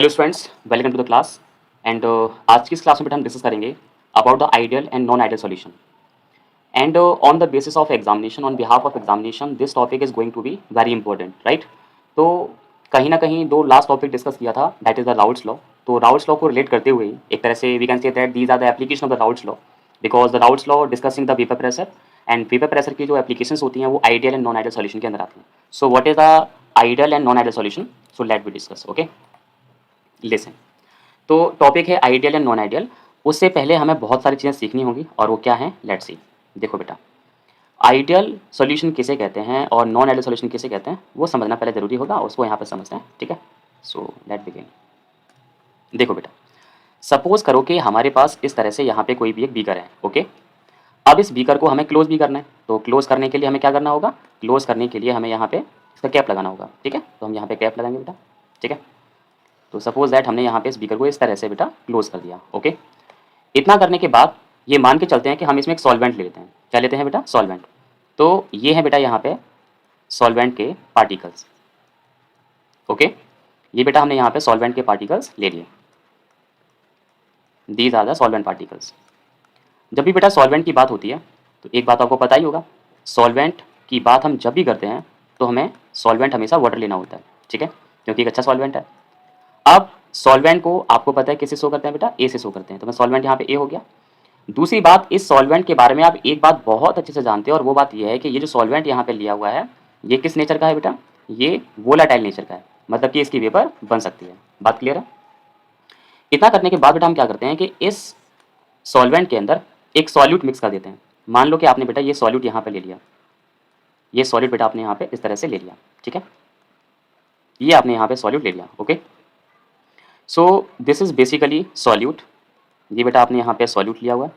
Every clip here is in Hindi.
Hello students, welcome to the class. And आज की इस क्लास में बेटा हम डिस्कस करेंगे about the ideal and non ideal solution. And on the basis of examination, on behalf of examination, this topic is going to be very important, right. तो कहीं ना कहीं दो लास्ट टॉपिक डिस्कस किया था, that is the Raoult's law. तो राउट्स लॉ को रिलेट करते हुए एक तरह से we can say that these are the application of the Raoult's law, because the Raoult's law discussing the vapour pressure, and vapour pressure की जो एप्लीकेशंस होती हैं वो ideal and non ideal solution के अंदर आती हैं। So what is the ideal and non ideal solution? So let we discuss. Okay, listen. तो टॉपिक है आइडियल एंड नॉन आइडियल। उससे पहले हमें बहुत सारी चीज़ें सीखनी होंगी, और वो क्या है, लेट्स सी। देखो बेटा, आइडियल सॉल्यूशन किसे कहते हैं और नॉन आइडियल सॉल्यूशन किसे कहते हैं वो समझना पहले जरूरी होगा, उसको यहाँ पर समझते हैं, ठीक है। So let begin. देखो बेटा, सपोज करो कि हमारे पास इस तरह से यहाँ पे कोई भी एक बीकर है। ओके, अब इस बीकर को हमें क्लोज भी करना है, तो क्लोज करने के लिए हमें क्या करना होगा? क्लोज करने के लिए हमें यहाँ पे इसका कैप लगाना होगा, ठीक है। तो हम यहाँ पे कैप लगाएंगे बेटा, ठीक है। तो सपोज दैट हमने यहाँ पे इस बीकर को इस तरह से बेटा क्लोज कर दिया। ओके, इतना करने के बाद ये मान के चलते हैं कि हम इसमें एक सॉल्वेंट ले लेते हैं। क्या लेते हैं बेटा? सॉल्वेंट। तो ये है बेटा यहाँ पे सॉल्वेंट के पार्टिकल्स। ओके, ये बेटा हमने यहाँ पे सॉल्वेंट के पार्टिकल्स ले लिए। These are the solvent particles. जब भी बेटा सॉल्वेंट की बात होती है तो एक बात आपको पता ही होगा, सॉल्वेंट की बात हम जब भी करते हैं तो हमें सॉल्वेंट हमेशा वाटर लेना होता है, ठीक है, क्योंकि एक अच्छा सॉल्वेंट है। अब सॉल्वेंट को आपको पता है किससे शो करते हैं बेटा? ए से शो करते हैं। तो मैं सॉल्वेंट यहाँ पे ए हो गया। दूसरी बात, इस सॉल्वेंट के बारे में आप एक बात बहुत अच्छे से जानते हो, और वो बात ये है कि ये जो सॉल्वेंट यहाँ पे लिया हुआ है ये किस नेचर का है बेटा? ये वोलाटाइल नेचर का है, मतलब कि इसकी वेपर बन सकती है। बात क्लियर है? इतना करने के बाद बेटा हम क्या करते हैं कि इस सॉल्वेंट के अंदर एक सॉल्यूट मिक्स कर देते हैं। मान लो कि आपने बेटा ये सॉल्यूट यहाँ पे ले लिया, ये सॉल्यूट बेटा आपने यहाँ पे इस तरह से ले लिया, ठीक है। ये आपने यहाँ पे सॉल्यूट ले लिया। Okay, so this is basically solute. ये बेटा आपने यहाँ पे सॉल्यूट लिया हुआ है।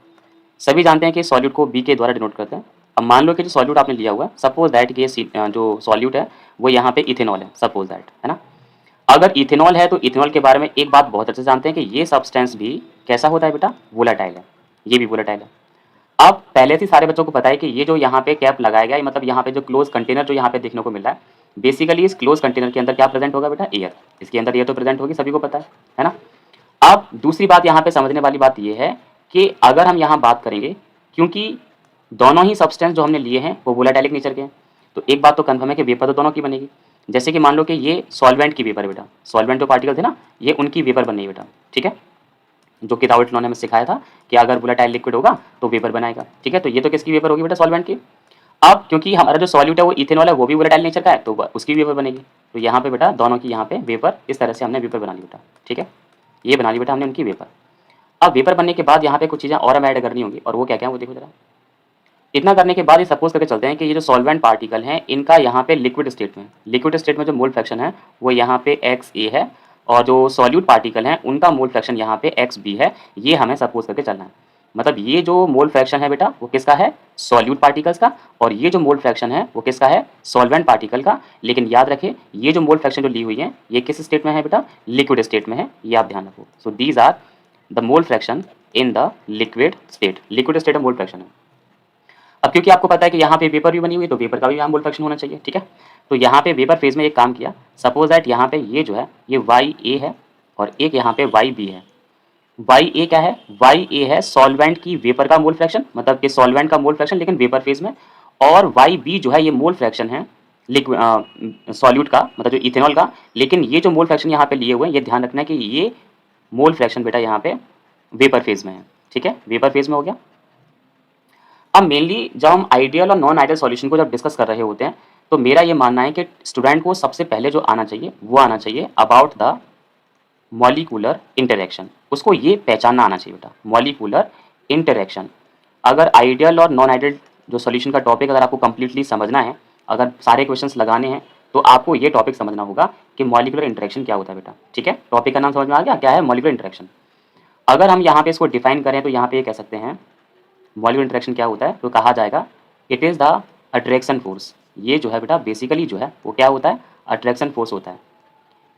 सभी जानते हैं कि सॉल्यूट को बी के द्वारा डिनोट करते हैं। अब मान लो कि जो सॉल्यूट आपने लिया हुआ है, सपोज दैट कि ये जो सॉल्यूट है वो यहाँ पे इथेनॉल है, सपोज दैट, है ना। अगर इथेनॉल है तो इथेनॉल के बारे में एक बात बहुत अच्छे से जानते हैं कि ये सब्सटेंस भी कैसा होता है बेटा? वोलाटाइल है। ये भी वोलाटाइल है। अब पहले से सारे बच्चों को पता है कि ये जो यहाँ पे कैप लगाया गया है, मतलब यहाँ पे जो क्लोज कंटेनर जो यहाँ पे देखने को मिल रहा है, बेसिकली इस क्लोज कंटेनर के अंदर क्या प्रेजेंट होगा बेटा? एयर। इसके अंदर एयर तो प्रेजेंट होगी, सभी को पता है ना। अब दूसरी बात यहाँ पे समझने वाली बात ये है कि अगर हम यहाँ बात करेंगे, क्योंकि दोनों ही सब्सटेंस जो हमने लिए हैं वो वोलाटाइलिक नेचर के हैं, तो एक बात तो कन्फर्म है कि वेपर तो दोनों की बनेगी। जैसे कि मान लो कि ये सॉल्वेंट की वेपर है बेटा, सॉल्वेंट जो पार्टिकल थे ना, ये उनकी वेपर बन रही है बेटा, ठीक है। जो कि राउट लॉ ने हमें सिखाया था कि अगर वोलेटाइल लिक्विड होगा तो वेपर बनाएगा, ठीक है। तो ये तो किसकी वेपर होगी बेटा? सॉल्वेंट की। अब क्योंकि हमारा जो सॉल्यूट है वो इथेनॉल है, वो भी वोलेटाइल नेचर का है, तो उसकी वेपर बनेगी। तो यहाँ पे बेटा दोनों की यहाँ पे वेपर इस तरह से हमने वेपर बना ली बेटा, ठीक है। ये बना ली बेटा हमने उनकी वेपर। अब वेपर बनने के बाद यहाँ पे कुछ चीज़ें और हमें ऐड करनी होंगी, और वो क्या क्या है वो देखो जरा। इतना करने के बाद ये सपोज करके चलते हैं कि ये जो सॉल्वेंट पार्टिकल हैं इनका यहाँ पे लिक्विड स्टेट में जो मोल फ्रैक्शन है वो यहाँ पे XA है, और जो सॉल्यूट पार्टिकल हैं उनका मोल फ्रैक्शन यहाँ पे XB है। ये हमें सपोज करके चलना है। मतलब ये जो मोल फ्रैक्शन है बेटा वो किसका है? सॉल्यूट पार्टिकल्स का। और ये जो मोल फ्रैक्शन है वो किसका है? सॉल्वेंट पार्टिकल का। लेकिन याद रखें, ये जो मोल फ्रैक्शन जो ली हुई है ये किस स्टेट में है बेटा? लिक्विड स्टेट में है, ये आप ध्यान रखो। So these are the mole fraction in the liquid state. Liquid state में मोल फ्रैक्शन है। अब क्योंकि आपको पता है कि यहाँ पे वेपर भी बनी हुई है तो वेपर का भी यहाँ मोल फ्रैक्शन होना चाहिए, ठीक है। तो यहाँ पे वेपर फेज में एक काम किया, सपोज दैट यहाँ पे ये जो है ये YA है, और एक यहाँ पे YB है। YA क्या है? YA है सॉल्वेंट की वेपर का मोल फ्रैक्शन, मतलब कि सॉल्वेंट का मोल फ्रैक्शन लेकिन वेपर फेज में। और YB जो है ये मोल फ्रैक्शन है लिक्विड सॉल्यूट का, मतलब जो इथेनॉल का। लेकिन ये जो मोल फ्रैक्शन यहाँ पे लिए हुए हैं, ये ध्यान रखना है कि ये मोल फ्रैक्शन बेटा यहाँ पे वेपर फेज में है, ठीक है। वेपर फेज में हो गया। अब मेनली जब हम आइडियल और नॉन आइडियल सॉल्यूशन को जब डिस्कस कर रहे होते हैं तो मेरा ये मानना है कि स्टूडेंट को सबसे पहले जो आना चाहिए वो आना चाहिए अबाउट द मॉलिक्यूलर इंटरेक्शन। उसको ये पहचानना आना चाहिए बेटा, मॉलिक्यूलर इंटरेक्शन। अगर आइडियल और नॉन आइडियल जो सॉल्यूशन का टॉपिक अगर आपको कंप्लीटली समझना है, अगर सारे क्वेश्चंस लगाने हैं, तो आपको ये टॉपिक समझना होगा कि मॉलिक्यूलर इंटरेक्शन क्या होता है बेटा, ठीक है। टॉपिक का नाम समझ में आ गया, क्या है मॉलिक्यूलर इंटरेक्शन। अगर हम यहाँ पे इसको डिफाइन करें तो यहाँ पे ये कह सकते हैं मॉलिक्यूलर इंटरेक्शन क्या होता है, तो कहा जाएगा it is the attraction force. ये जो है बेटा बेसिकली जो है वो क्या होता है? अट्रैक्शन फोर्स होता है।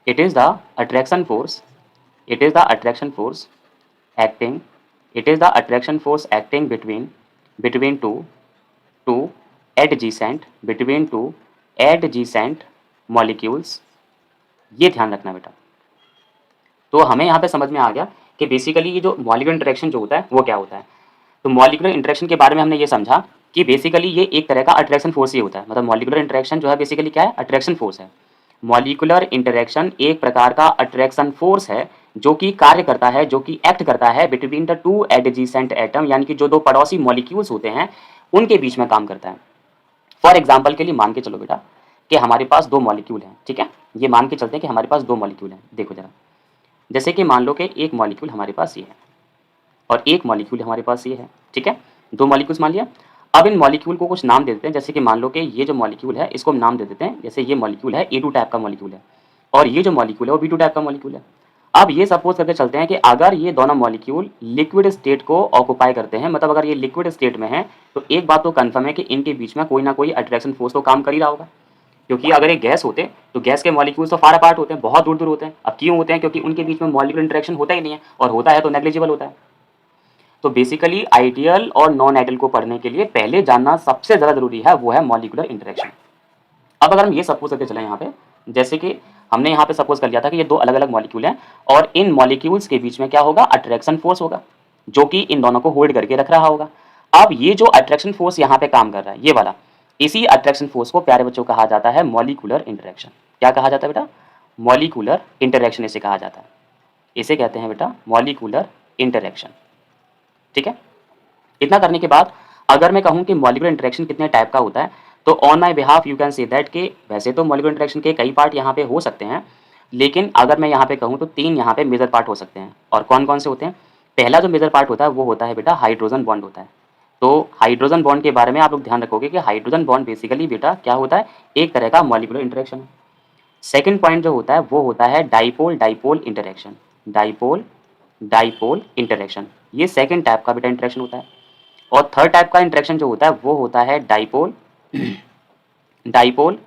It is the attraction force, it is the attraction force acting, it is the attraction force acting between between two two adjacent between two adjacent molecules. ये ध्यान रखना बेटा। तो हमें यहाँ पे समझ में आ गया कि बेसिकली ये जो मॉलिक्यूलर इंटरेक्शन जो होता है वो क्या होता है। तो मॉलिक्यूलर इंटरेक्शन के बारे में हमने ये समझा कि बेसिकली ये एक तरह का अट्रैक्शन फोर्स ही होता है। मतलब मॉलिक्यूलर इंटरेक्शन जो है बेसिकली क्या है, अट्रैक्शन फोर्स है। मॉलिक्यूलर इंटरेक्शन एक प्रकार का अट्रैक्शन फोर्स है जो कि कार्य करता है, जो कि एक्ट करता है between the two adjacent atom, यानी कि जो दो पड़ोसी मॉलिक्यूल्स होते हैं उनके बीच में काम करता है। फॉर एग्जाम्पल के लिए मान के चलो बेटा कि हमारे पास दो मॉलिक्यूल हैं, ठीक है। ये मान के चलते हैं कि हमारे पास दो मॉलिक्यूल हैं। देखो जरा, जैसे कि मान लो कि एक मॉलिक्यूल हमारे पास ये है और एक मॉलिक्यूल हमारे पास ये है, ठीक है। दो मॉलिक्यूल्स मान लिया। अब इन मॉलिक्यूल को कुछ नाम दे देते हैं। जैसे कि मान लो कि ये जो मॉलिक्यूल है इसको हम नाम दे देते हैं, जैसे ये मॉलिक्यूल है A2 टाइप का मॉलिक्यूल है और ये जो मॉलिक्यूल है वो B2 टाइप का मॉलिक्यूल है। अब ये सपोज करके चलते हैं कि अगर ये दोनों मॉलिक्यूल लिक्विड स्टेट को ऑक्युपाई करते हैं, मतलब अगर ये लिक्विड स्टेट में है, तो एक बात तो कंफर्म है कि इनके बीच में कोई ना कोई अट्रैक्शन फोर्स तो काम कर ही रहा होगा। क्योंकि अगर ये गैस होते तो गैस के मॉलिक्यूल्स तो फार अपार्ट होते हैं, बहुत दूर दूर होते हैं। अब क्यों होते हैं? क्योंकि उनके बीच में मॉलिक्यूलर इंटरेक्शन होता ही नहीं है, और होता है तो नेग्लिजिबल होता है। तो बेसिकली आइडियल और नॉन आइडियल को पढ़ने के लिए पहले जानना सबसे ज्यादा जरूरी है, वो है मॉलिक्यूलर इंटरेक्शन। अब अगर हम ये सपोज करके चले यहाँ पे, जैसे कि हमने यहाँ पे सपोज कर लिया था कि ये दो अलग अलग मॉलिक्यूल हैं और इन मॉलिक्यूल्स के बीच में क्या होगा, अट्रैक्शन फोर्स होगा जो कि इन दोनों को होल्ड करके रख रहा होगा। अब ये जो अट्रैक्शन फोर्स यहाँ पे काम कर रहा है, ये वाला, इसी अट्रैक्शन फोर्स को प्यारे बच्चों कहा जाता है मॉलिक्यूलर इंटरेक्शन। क्या कहा जाता है बेटा? मॉलिक्यूलर इंटरेक्शन इसे कहा जाता है। इसे कहते हैं बेटा मॉलिक्यूलर इंटरेक्शन, ठीक है। इतना करने के बाद अगर मैं कहूं कि मॉलिक्यूलर इंटरेक्शन कितने टाइप का होता है, तो on my behalf you can say that कि वैसे तो मॉलिक्यूलर इंटरेक्शन के कई पार्ट यहाँ पे हो सकते हैं, लेकिन अगर मैं यहाँ पे कहूँ तो तीन यहाँ पे मेजर पार्ट हो सकते हैं। और कौन कौन से होते हैं? पहला जो मेजर पार्ट होता है वो होता है बेटा हाइड्रोजन बॉन्ड होता है। तो हाइड्रोजन बॉन्ड के बारे में आप लोग ध्यान रखोगे कि हाइड्रोजन बॉन्ड बेसिकली बेटा क्या होता है, एक तरह का मॉलिक्यूलर इंटरेक्शन है। सेकेंड पॉइंट जो होता है वो होता है dipole dipole interaction. Dipole dipole interaction, ये सेकेंड टाइप का बेटा इंटरेक्शन होता है। और थर्ड टाइप का इंटरेक्शन जो होता है वो होता है dipole dipole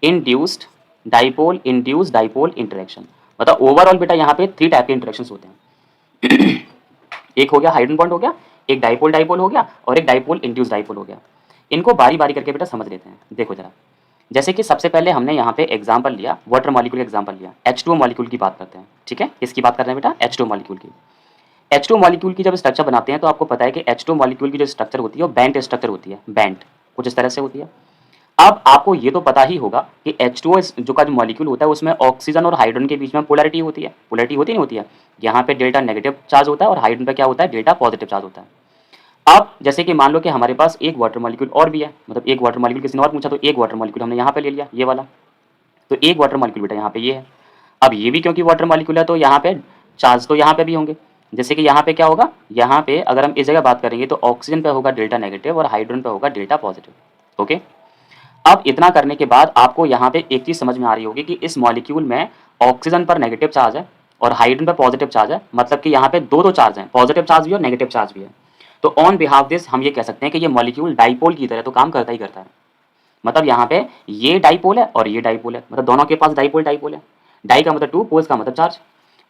induced dipole induced dipole interaction. मतलब ओवरऑल बेटा यहाँ पे थ्री टाइप के इंटरेक्शंस होते हैं। एक हो गया हाइड्रोजन बॉन्ड हो गया, एक डाइपोल डाइपोल हो गया, और एक डाइपोल इंड्यूस्ड डाइपोल हो गया। इनको बारी बारी करके बेटा समझ लेते हैं। देखो जरा, जैसे कि सबसे पहले हमने यहाँ पे एग्जांपल लिया, वाटर मॉलिक्यूल एग्जांपल लिया, H2O मॉलिक्यूल की बात करते हैं, ठीक है। किसकी बात कर रहे हैं बेटा? H2O मॉलिक्यूल की। H2O मॉलिक्यूल की जब स्ट्रक्चर बनाते हैं तो आपको पता है कि H2O मॉलिक्यूल की जो स्ट्रक्चर होती है वो बैंड स्ट्रक्चर होती है। बैंड कुछ इस तरह से होती है। अब आपको ये तो पता ही होगा कि H2O जो का जो मॉलिक्यूल होता है उसमें ऑक्सीजन और हाइड्रोजन के बीच में पोलैरिटी होती है। पोलैरिटी होती नहीं होती है? यहाँ पे डेल्टा नेगेटिव चार्ज होता है और हाइड्रोजन पे क्या होता है, डेल्टा पॉजिटिव चार्ज होता है। अब जैसे कि मान लो कि हमारे पास एक वाटर मॉलिक्यूल और भी है, मतलब एक वाटर मॉलिक्यूल किसी ने और पूछा तो एक वाटर मॉलिक्यूल हमने यहाँ पे ले लिया, ये वाला। तो एक वाटर मॉलिक्यूल बेटा यहाँ पे ये है। अब ये भी क्योंकि वाटर मॉलिक्यूल है तो यहाँ पे चार्ज तो यहाँ पे भी होंगे। जैसे कि यहाँ पे क्या होगा, यहाँ पे अगर हम इस जगह बात करेंगे तो ऑक्सीजन पे होगा डेल्टा नेगेटिव और हाइड्रोजन पे होगा डेल्टा पॉजिटिव। ओके, अब इतना करने के बाद आपको यहाँ पे एक चीज समझ में आ रही होगी कि इस मॉलिक्यूल में ऑक्सीजन पर नेगेटिव चार्ज है और हाइड्रोजन पर पॉजिटिव चार्ज है। मतलब कि यहाँ पे दो दो चार्ज हैं, पॉजिटिव चार्ज भी और नेगेटिव चार्ज भी है। तो ऑन बिहाफ दिस हम ये कह सकते हैं कि ये मॉलिक्यूल डाइपोल की तरह तो काम करता ही करता है। मतलब यहाँ पे ये डाइपोल है और ये डाइपोल है, मतलब दोनों के पास डाइपोल डाइपोल है। डाई का मतलब टू, पोल्स का मतलब चार्ज।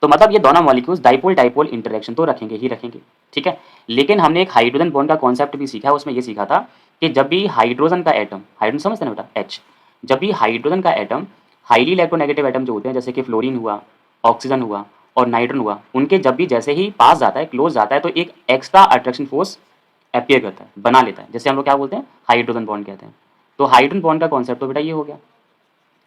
तो मतलब ये दोनों मॉलिक्यूल्स डाइपोल डाइपोल इंटरेक्शन तो रखेंगे ही रखेंगे, ठीक है। लेकिन हमने एक हाइड्रोजन बॉन्ड का कॉन्सेप्ट भी सीखा है, उसमें ये सीखा था कि जब भी हाइड्रोजन का एटम, हाइड्रोजन समझते हैं ना बेटा, H, जब भी हाइड्रोजन का एटम, हाईली इलेक्ट्रोनेगेटिव एटम जो होते हैं जैसे कि फ्लोरीन हुआ, ऑक्सीजन हुआ और नाइट्रोजन हुआ, उनके जब भी जैसे ही पास जाता है, क्लोज जाता है, तो एक एक्स्ट्रा अट्रैक्शन फोर्स अपीयर करता है, बना लेता है, जैसे हम लोग क्या बोलते हैं, हाइड्रोजन बॉन्ड कहते हैं। तो हाइड्रोजन बॉन्ड का कॉन्सेप्ट तो बेटा ये हो गया।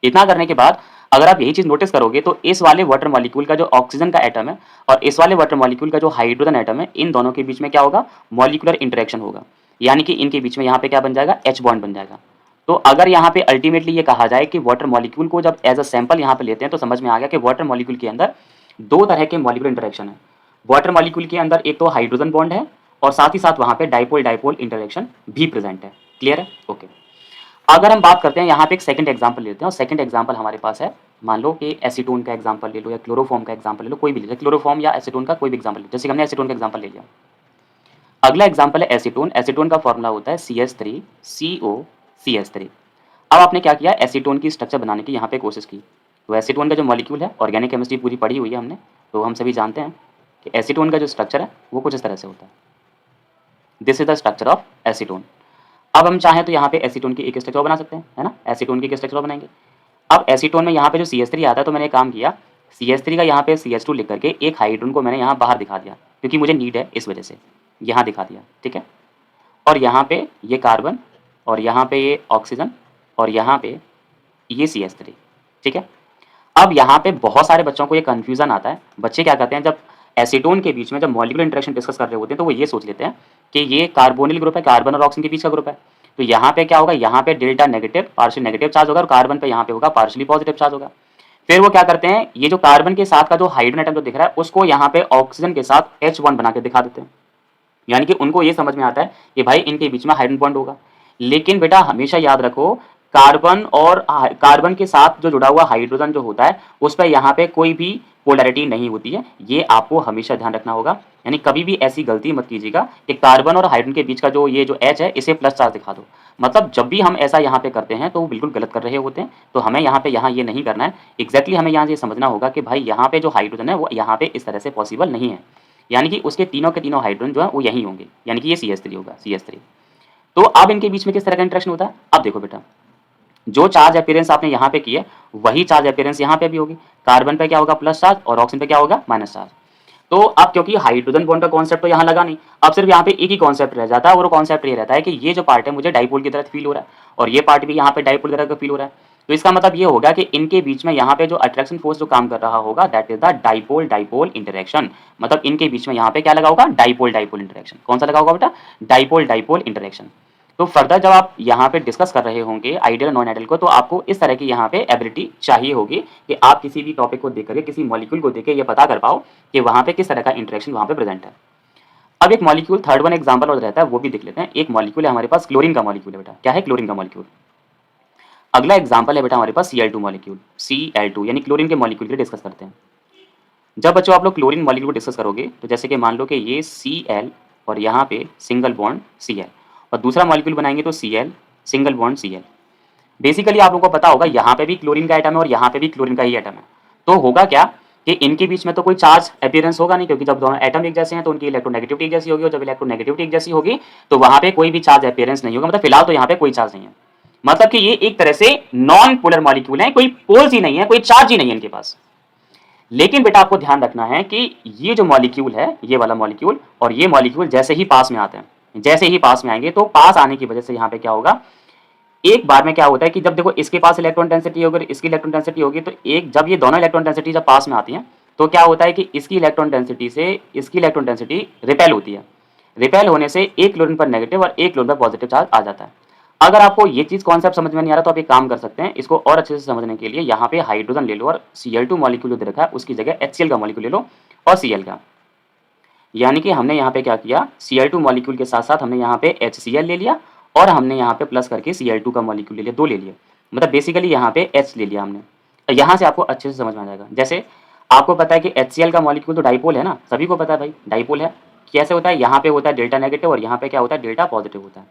इतना करने के बाद अगर आप यही चीज नोटिस करोगे तो इस वाले वाटर मॉलिक्यूल का जो ऑक्सीजन का एटम है और इस वाले वाटर मॉलिक्यूल का जो हाइड्रोजन एटम है, इन दोनों के बीच में क्या होगा, मॉलिक्यूलर इंटरेक्शन होगा। यानी कि इनके बीच में यहाँ पे क्या बन जाएगा, H बॉन्ड बन जाएगा। तो अगर यहाँ पे अल्टीमेटली ये कहा जाए कि वाटर मॉलिक्यूल को जब एज अ सैंपल यहाँ पे लेते हैं तो समझ में आ गया कि वाटर मॉलिक्यूल के अंदर दो तरह के मॉलिक्यूलर इंटरेक्शन है। वाटर मॉलिक्यूल के अंदर एक तो हाइड्रोजन बॉन्ड है और साथ ही साथ वहाँ पे डाइपोल डाइपोल इंटरेक्शन भी प्रेजेंट है। क्लियर है? ओके। अगर हम बात करते हैं यहाँ पे एक सेकंड एग्जांपल लेते हैं, और सेकंड एग्जांपल हमारे पास है, मान लो कि एसीटोन का एग्जांपल ले लो या क्लोरोफॉर्म का एग्जांपल ले लो, कोई भी ले लो, क्लोरोफॉर्म या एसीटोन का कोई भी एग्जांपल ले लो। जैसे हमने एसीटोन का एग्जांपल ले लिया। अगला एग्जांपल है एसीटोन। एसीटोन का फॉर्मूला होता है CH3COCH3। अब आपने क्या किया, एसीटोन की स्ट्रक्चर बनाने की यहाँ पे कोशिश की। तो एसीटोन का जो मॉलिक्यूल है, ऑर्गेनिक केमिस्ट्री पूरी पढ़ी हुई है हमने, तो हम सभी जानते हैं कि एसीटोन का जो स्ट्रक्चर है वो कुछ इस तरह से होता है। This is the structure of acetone. अब हम चाहें तो यहाँ पे एसीटोन की एक स्ट्रक्चर बना सकते हैं, है ना। एसीटोन की एक स्ट्रक्चर बनाएंगे। अब एसीटोन में यहाँ पे जो CH3 आता है, तो मैंने एक काम किया CH3 का यहाँ पे CH2 लिख करके एक हाइड्रोजन को मैंने यहाँ बाहर दिखा दिया क्योंकि मुझे नीड है, इस वजह से यहाँ दिखा दिया, ठीक है। और यहाँ पे ये कार्बन और यहाँ पे ये ऑक्सीजन और यहाँ पे ये CH3, ठीक है। अब यहाँ पे बहुत सारे बच्चों को ये कन्फ्यूजन आता है। बच्चे क्या करते हैं, जब एसीटोन के बीच में जब मॉलिक्यूलर इंटरेक्शन डिस्कस कर रहे होते हैं तो वो ये सोच लेते हैं कि ये कार्बोनिल ग्रुप है, कार्बन और ऑक्सीजन के बीच का ग्रुप है। तो यहाँ पे क्या होगा, यहाँ पे delta negative partial negative charge होगा और कार्बन पे यहाँ पे होगा पार्शियली पॉजिटिव चार्ज होगा। फिर वो क्या करते हैं, ये जो कार्बन के साथ का जो हाइड्रोजन एटम जो दिख रहा है उसको यहाँ पे ऑक्सीजन के साथ H1 बना के दिखा देते हैं। यानी कि उनको ये समझ में आता है कि भाई इनके बीच में हाइड्रोजन बॉन्ड होगा। लेकिन बेटा हमेशा याद रखो, कार्बन और कार्बन के साथ जो जुड़ा हुआ हाइड्रोजन जो होता है उस पर यहाँ पे कोई भी पोलैरिटी नहीं होती है, ये आपको हमेशा ध्यान रखना होगा। यानी कभी भी ऐसी गलती मत कीजिएगा कि कार्बन और हाइड्रोजन के बीच का जो ये जो H है इसे प्लस चार्ज दिखा दो। मतलब जब भी हम ऐसा यहाँ पे करते हैं तो वो बिल्कुल गलत कर रहे होते हैं। तो हमें यहाँ पे ये नहीं करना है। एग्जैक्टली हमें यहाँ ये समझना होगा कि भाई यहाँ पे जो हाइड्रोजन है वो यहाँ पे इस तरह से पॉसिबल नहीं है, यानी कि उसके तीनों के तीनों हाइड्रोजन जो है वो यही होंगे, यानी कि ये CH3 होगा, CH3। तो अब इनके बीच में किस तरह का इंटरेक्शन होता है, अब देखो बेटा, जो चार्ज अपीयरेंस आपने यहाँ पे की है वही चार्ज अपीयरेंस यहाँ पे भी होगी। कार्बन पे क्या होगा, प्लस चार्ज, और ऑक्सीजन पे क्या होगा, माइनस चार्ज। तो अब क्योंकि हाइड्रोजन बॉन्ड का कॉन्सेप्ट तो यहाँ लगा नहीं, अब सिर्फ यहाँ पे एक ही कॉन्सेप्ट रह जाता है और वो कॉन्सेप्ट ये रहता है कि ये जो पार्ट है मुझे डाइपोल की तरह फील हो रहा है और ये पार्ट भी यहाँ पे डाइपोल की तरह का फील हो रहा है। तो इसका मतलब ये होगा कि इनके बीच में यहाँ पे जो अट्रैक्शन फोर्स जो काम कर रहा होगा that is the dipole dipole interaction. मतलब इनके बीच में यहाँ पे क्या लगा होगा, डाइपोल डाइपोल इंटरेक्शन। कौन सा लगा होगा बेटा, डाइपोल डाइपोल इंटरेक्शन। तो फर्दर जब आप यहाँ पे डिस्कस कर रहे होंगे आइडियल नॉन आइडियल को, तो आपको इस तरह की यहाँ पे एबिलिटी चाहिए होगी कि आप किसी भी टॉपिक को देख करके, किसी मॉलिक्यूल को देख के ये पता कर पाओ कि वहाँ पे किस तरह का इंटरेक्शन वहाँ पे प्रेजेंट है। अब एक मॉलिक्यूल, थर्ड वन एग्जाम्पल और रहता है, वो भी देख लेते हैं। एक मॉलिक्यूल है हमारे पास, क्लोरीन का मॉलिक्यूल है बेटा। क्या है, क्लोरीन का मॉलिक्यूल। अगला एग्जाम्पल है बेटा हमारे पास Cl2 मॉलिक्यूल, Cl2 यानी क्लोरीन के मॉलिक्यूल के लिए डिस्कस करते हैं। जब बच्चों आप लोग क्लोरीन मॉलिक्यूल को डिस्कस करोगे तो जैसे कि मान लो कि ये Cl और यहाँ पे सिंगल बॉन्ड Cl, और दूसरा मॉलिक्यूल बनाएंगे तो Cl single bond Cl। Basically आप लोगों को पता होगा यहाँ पे भी क्लोरीन का एटम है और यहाँ पे भी क्लोरीन का ही एटम है। तो होगा क्या कि इनके बीच में तो कोई चार्ज अपीयरेंस होगा नहीं, क्योंकि जब दोनों एटम एक जैसे हैं तो उनकी इलेक्ट्रोनेगेटिविटी एक जैसी होगी, और जब इलेक्ट्रोनेगेटिविटी एक जैसी होगी तो वहाँ पे कोई भी चार्ज अपीयरेंस नहीं होगा। मतलब फिलहाल तो यहाँ पे कोई चार्ज नहीं है। मतलब कि ये एक तरह से नॉन पोलर मॉलिक्यूल है, कोई पोल्स ही नहीं है, कोई चार्ज ही नहीं है इनके पास। लेकिन बेटा आपको ध्यान रखना है कि ये जो मॉलिक्यूल है, ये वाला मॉलिक्यूल और ये मॉलिक्यूल जैसे ही पास में आते हैं, जैसे ही पास में आएंगे तो पास आने की वजह से यहाँ पे क्या होगा, एक बार में क्या होता है कि जब देखो इसके पास इलेक्ट्रॉन डेंसिटी होगी, इसकी इलेक्ट्रॉन डेंसिटी होगी, तो एक जब ये दोनों इलेक्ट्रॉन डेंसिटी जब पास में आती हैं तो क्या होता है कि इसकी इलेक्ट्रॉन डेंसिटी से इसकी इलेक्ट्रॉन डेंसिटी रिपेल होती है। रिपेल होने से एक क्लोरीन पर नेगेटिव और एक क्लोरीन पर पॉजिटिव चार्ज आ जाता है। अगर आपको ये चीज कॉन्सेप्ट समझ में नहीं आ रहा तो आप एक काम कर सकते हैं, इसको और अच्छे से समझने के लिए यहाँ पे हाइड्रोजन ले लो और Cl2 मॉलिक्यूल जो दे रखा है उसकी जगह HCl का मॉलिक्यूल ले लो और Cl का। यानी कि हमने यहाँ पे क्या किया, Cl2 मॉलिक्यूल के साथ साथ हमने यहाँ पे HCl ले लिया और हमने यहाँ पे प्लस करके Cl2 का मॉलिक्यूल ले लिया, दो ले लिए। मतलब बेसिकली यहाँ पे H ले लिया हमने। तो यहाँ से आपको अच्छे से समझ में आ जाएगा। जैसे आपको पता है कि HCl का मॉलिक्यूल तो डाइपोल है ना, सभी को पता है भाई डाइपोल है। कैसे होता है, यहाँ पे होता है डेल्टा नेगेटिव और यहाँ पे क्या होता है, डेल्टा पॉजिटिव होता है।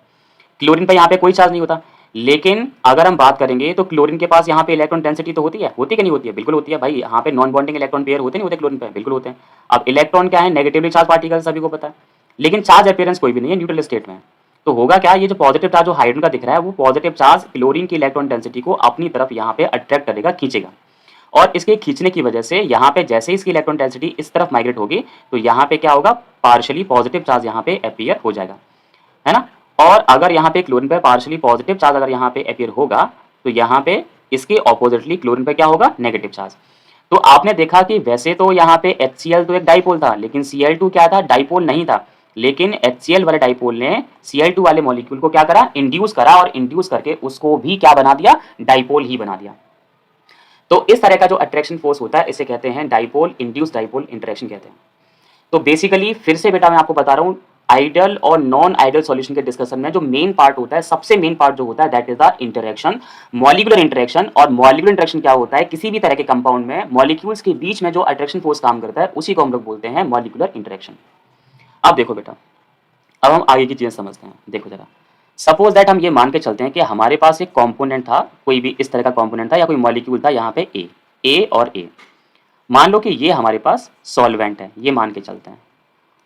क्लोरीन पे यहाँ पे कोई चार्ज नहीं होता। लेकिन अगर हम बात करेंगे तो क्लोरीन के पास यहाँ पे इलेक्ट्रॉन डेंसिटी तो होती है कि नहीं होती है, बिल्कुल होती है भाई। यहाँ पे नॉन बॉन्डिंग इलेक्ट्रॉन पेयर होते नहीं होते क्लोरीन पे, बिल्कुल होते हैं। अब इलेक्ट्रॉन क्या है, नेगेटिवली चार्ज पार्टिकल, सभी को पता है। लेकिन चार्ज अपीयरेंस कोई भी नहीं है, न्यूट्रल स्टेट में। तो होगा क्या, ये जो पॉजिटिव चार्ज जो हाइड्रोजन का दिख रहा है वो पॉजिटिव चार्ज क्लोरीन की इलेक्ट्रॉन डेंसिटी को अपनी तरफ यहाँ पे अट्रैक्ट करेगा, खींचेगा। और इसके खींचने की वजह से यहाँ पे जैसे इसकी इलेक्ट्रॉन डेंसिटी इस तरफ माइग्रेट होगी तो यहाँ पे क्या होगा, पार्शियली पॉजिटिव चार्ज यहाँ पे अपीयर हो जाएगा, है ना। और अगर यहाँ पे क्लोरीन पे पार्शियली पॉजिटिव चार्ज अगर यहाँ पे अपीयर होगा तो यहाँ पे इसके ऑपोजिटली क्लोरीन पे क्या होगा, नेगेटिव चार्ज। तो आपने देखा कि वैसे तो यहाँ पे HCl तो एक डाइपोल था, लेकिन Cl2 क्या था, डाइपोल नहीं था। लेकिन HCl वाले डाइपोल ने Cl2 वाले मॉलिक्यूल को क्या करा, इंड्यूस करा, और इंड्यूस करके उसको भी क्या बना दिया, डाइपोल ही बना दिया। तो इस तरह का जो अट्रैक्शन फोर्स होता है इसे कहते हैं डाइपोल इंड्यूस डाइपोल इंटरेक्शन कहते हैं। तो बेसिकली फिर से बेटा मैं आपको बता रहा हूँ, आइडियल और नॉन आइडियल सॉल्यूशन के डिस्कशन में जो मेन पार्ट होता है, सबसे मेन पार्ट जो होता है that is the interaction, molecular interaction. और मॉलिक्यूलर इंटरेक्शन क्या होता है, किसी भी तरह के कंपाउंड में मॉलिक्यूल्स के बीच में जो अट्रैक्शन फोर्स काम करता है उसी को हम लोग बोलते हैं मॉलिक्यूलर इंटरेक्शन। अब देखो बेटा, अब हम आगे की चीजें समझते हैं। देखो जरा, सपोज दैट हम ये मान के चलते हैं कि हमारे पास एक कॉम्पोनेंट था, कोई भी इस तरह का कॉम्पोनेंट था या कोई मॉलिक्यूल था, यहाँ पे ए और ए। मान लो कि ये हमारे पास सॉल्वेंट है, ये मान के चलते हैं।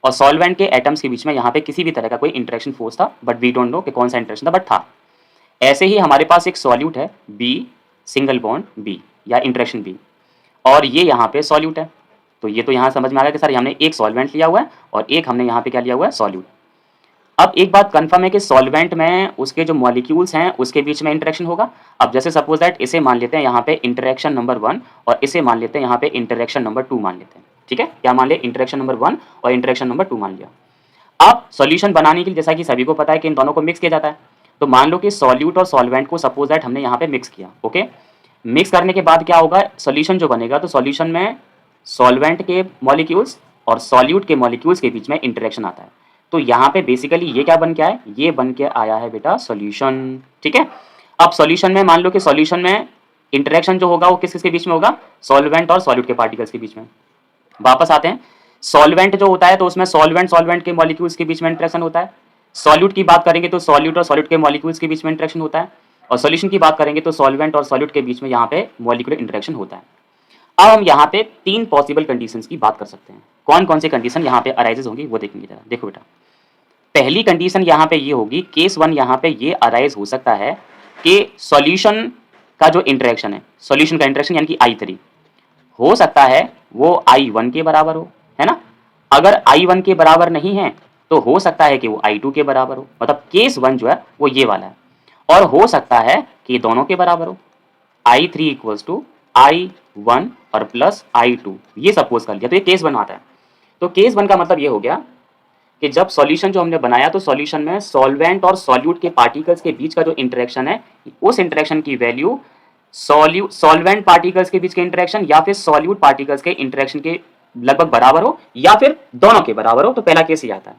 और सॉल्वेंट के एटम्स के बीच में यहाँ पे किसी भी तरह का कोई इंटरेक्शन फोर्स था, बट वी डोंट नो कि कौन सा इंटरेक्शन था, बट था। ऐसे ही हमारे पास एक सॉल्यूट है बी, सिंगल बॉन्ड बी या इंटरेक्शन बी। और ये यहाँ पे सॉल्यूट है। तो ये तो यहाँ समझ में आ गया कि सर हमने एक सॉल्वेंट लिया हुआ है और एक हमने यहाँ पे क्या लिया हुआ है, सॉल्यूट। अब एक बात कंफर्म है कि सॉल्वेंट में उसके जो मॉलिक्यूल्स हैं उसके बीच में इंटरेक्शन होगा। अब जैसे सपोज दैट इसे मान लेते हैं यहाँ पे इंटरेक्शन नंबर 1 और इसे मान लेते हैं यहाँ पे इंटरेक्शन नंबर 2 मान लेते हैं। ठीक है, क्या मान लिया, इंटरेक्शन नंबर 1 और इंटरेक्शन नंबर 2 मान लिया। अब सॉल्यूशन बनाने के लिए जैसा कि सभी को पता है कि इन दोनों को मिक्स किया जाता है। तो मान लो कि सॉल्यूट और सॉल्वेंट को सपोज दैट हमने यहाँ पे मिक्स किया। ओके, मिक्स करने के बाद क्या होगा, सॉल्यूशन जो बनेगा, तो सॉल्यूशन में सॉल्वेंट के मॉलिक्यूल्स और सॉल्यूट के मॉलिक्यूल्स के बीच में इंटरेक्शन आता है। तो यहाँ पे बेसिकली ये क्या बन के आया, ये बन के आया है बेटा सॉल्यूशन। ठीक है, अब सॉल्यूशन में मान लो कि सॉल्यूशन में इंटरेक्शन जो होगा वो किस किस के बीच में होगा, सॉल्वेंट और सॉल्यूट के पार्टिकल्स के बीच में। वापस आते हैं, सॉल्वेंट जो होता है तो उसमें सॉल्वेंट सॉल्वेंट के मॉलिक्यूल्स के बीच में इंटरेक्शन होता है। सॉल्यूट की बात करेंगे तो सॉल्यूट और सॉल्यूट के मॉलिक्यूल्स के बीच में इंटरेक्शन होता है। और सॉल्यूशन की बात करेंगे तो सॉल्वेंट और सॉल्यूट के बीच में यहाँ पे मॉलिक्यूलर इंटरेक्शन होता है। अब हम यहाँ पे 3 पॉसिबल कंडीशंस की बात कर सकते हैं। कौन कौन सी कंडीशन यहाँ पे अराइजेज होंगी वो देखेंगे जरा। देखो बेटा, पहली कंडीशन यहाँ पे ये होगी, केस 1 यहाँ पे ये अराइज हो सकता है कि सॉल्यूशन का जो इंटरेक्शन है, सॉल्यूशन का इंटरेक्शन यानी कि I3 हो सकता है वो I1 के बराबर हो, है ना। अगर I1 के बराबर नहीं है तो हो सकता है कि वो I2 के बराबर हो, मतलब केस 1 जो है वो ये वाला है। और हो सकता है कि दोनों के बराबर हो, I3 इक्वल्स टू I1 और प्लस I2, ये सपोज कर लिया। तो ये केस 1 आता है। तो केस 1 का मतलब ये हो गया कि जब सॉल्यूशन जो हमने बनाया तो सॉल्यूशन में सॉल्वेंट और सॉल्यूट के पार्टिकल्स के बीच का जो इंटरेक्शन है, उस इंटरेक्शन की वैल्यू सॉल्वेंट पार्टिकल्स के बीच के इंटरेक्शन या फिर सॉल्यूट पार्टिकल्स के इंटरेक्शन के लगभग बराबर हो या फिर दोनों के बराबर हो। तो पहला केस ही आता है।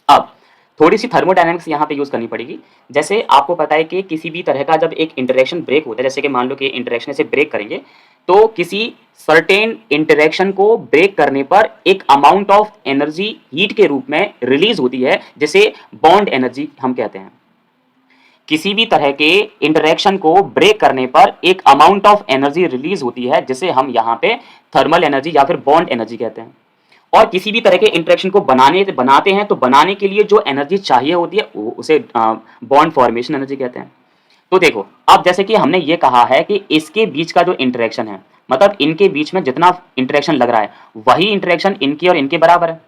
अब थोड़ी सी थर्मोडायनामिक्स यहाँ पे यूज करनी पड़ेगी। जैसे आपको पता है कि किसी भी तरह का जब एक इंटरेक्शन ब्रेक होता है, जैसे कि मान लो कि इंटरेक्शन से ब्रेक करेंगे तो किसी सर्टेन इंटरेक्शन को ब्रेक करने पर एक अमाउंट ऑफ एनर्जी हीट के रूप में रिलीज होती है, जिसे बॉन्ड एनर्जी हम कहते हैं। किसी भी तरह के इंटरेक्शन को ब्रेक करने पर एक अमाउंट ऑफ एनर्जी रिलीज होती है, जिसे हम यहाँ पे थर्मल एनर्जी या फिर बॉन्ड एनर्जी कहते हैं। और किसी भी तरह के इंटरेक्शन को बनाते हैं तो बनाने के लिए जो एनर्जी चाहिए होती है उसे बॉन्ड फॉर्मेशन एनर्जी कहते हैं। तो देखो, अब जैसे कि हमने ये कहा है कि इसके बीच का जो इंटरेक्शन है, मतलब इनके बीच में जितना इंटरेक्शन लग रहा है वही इंटरेक्शन इनकी और इनके बराबर है।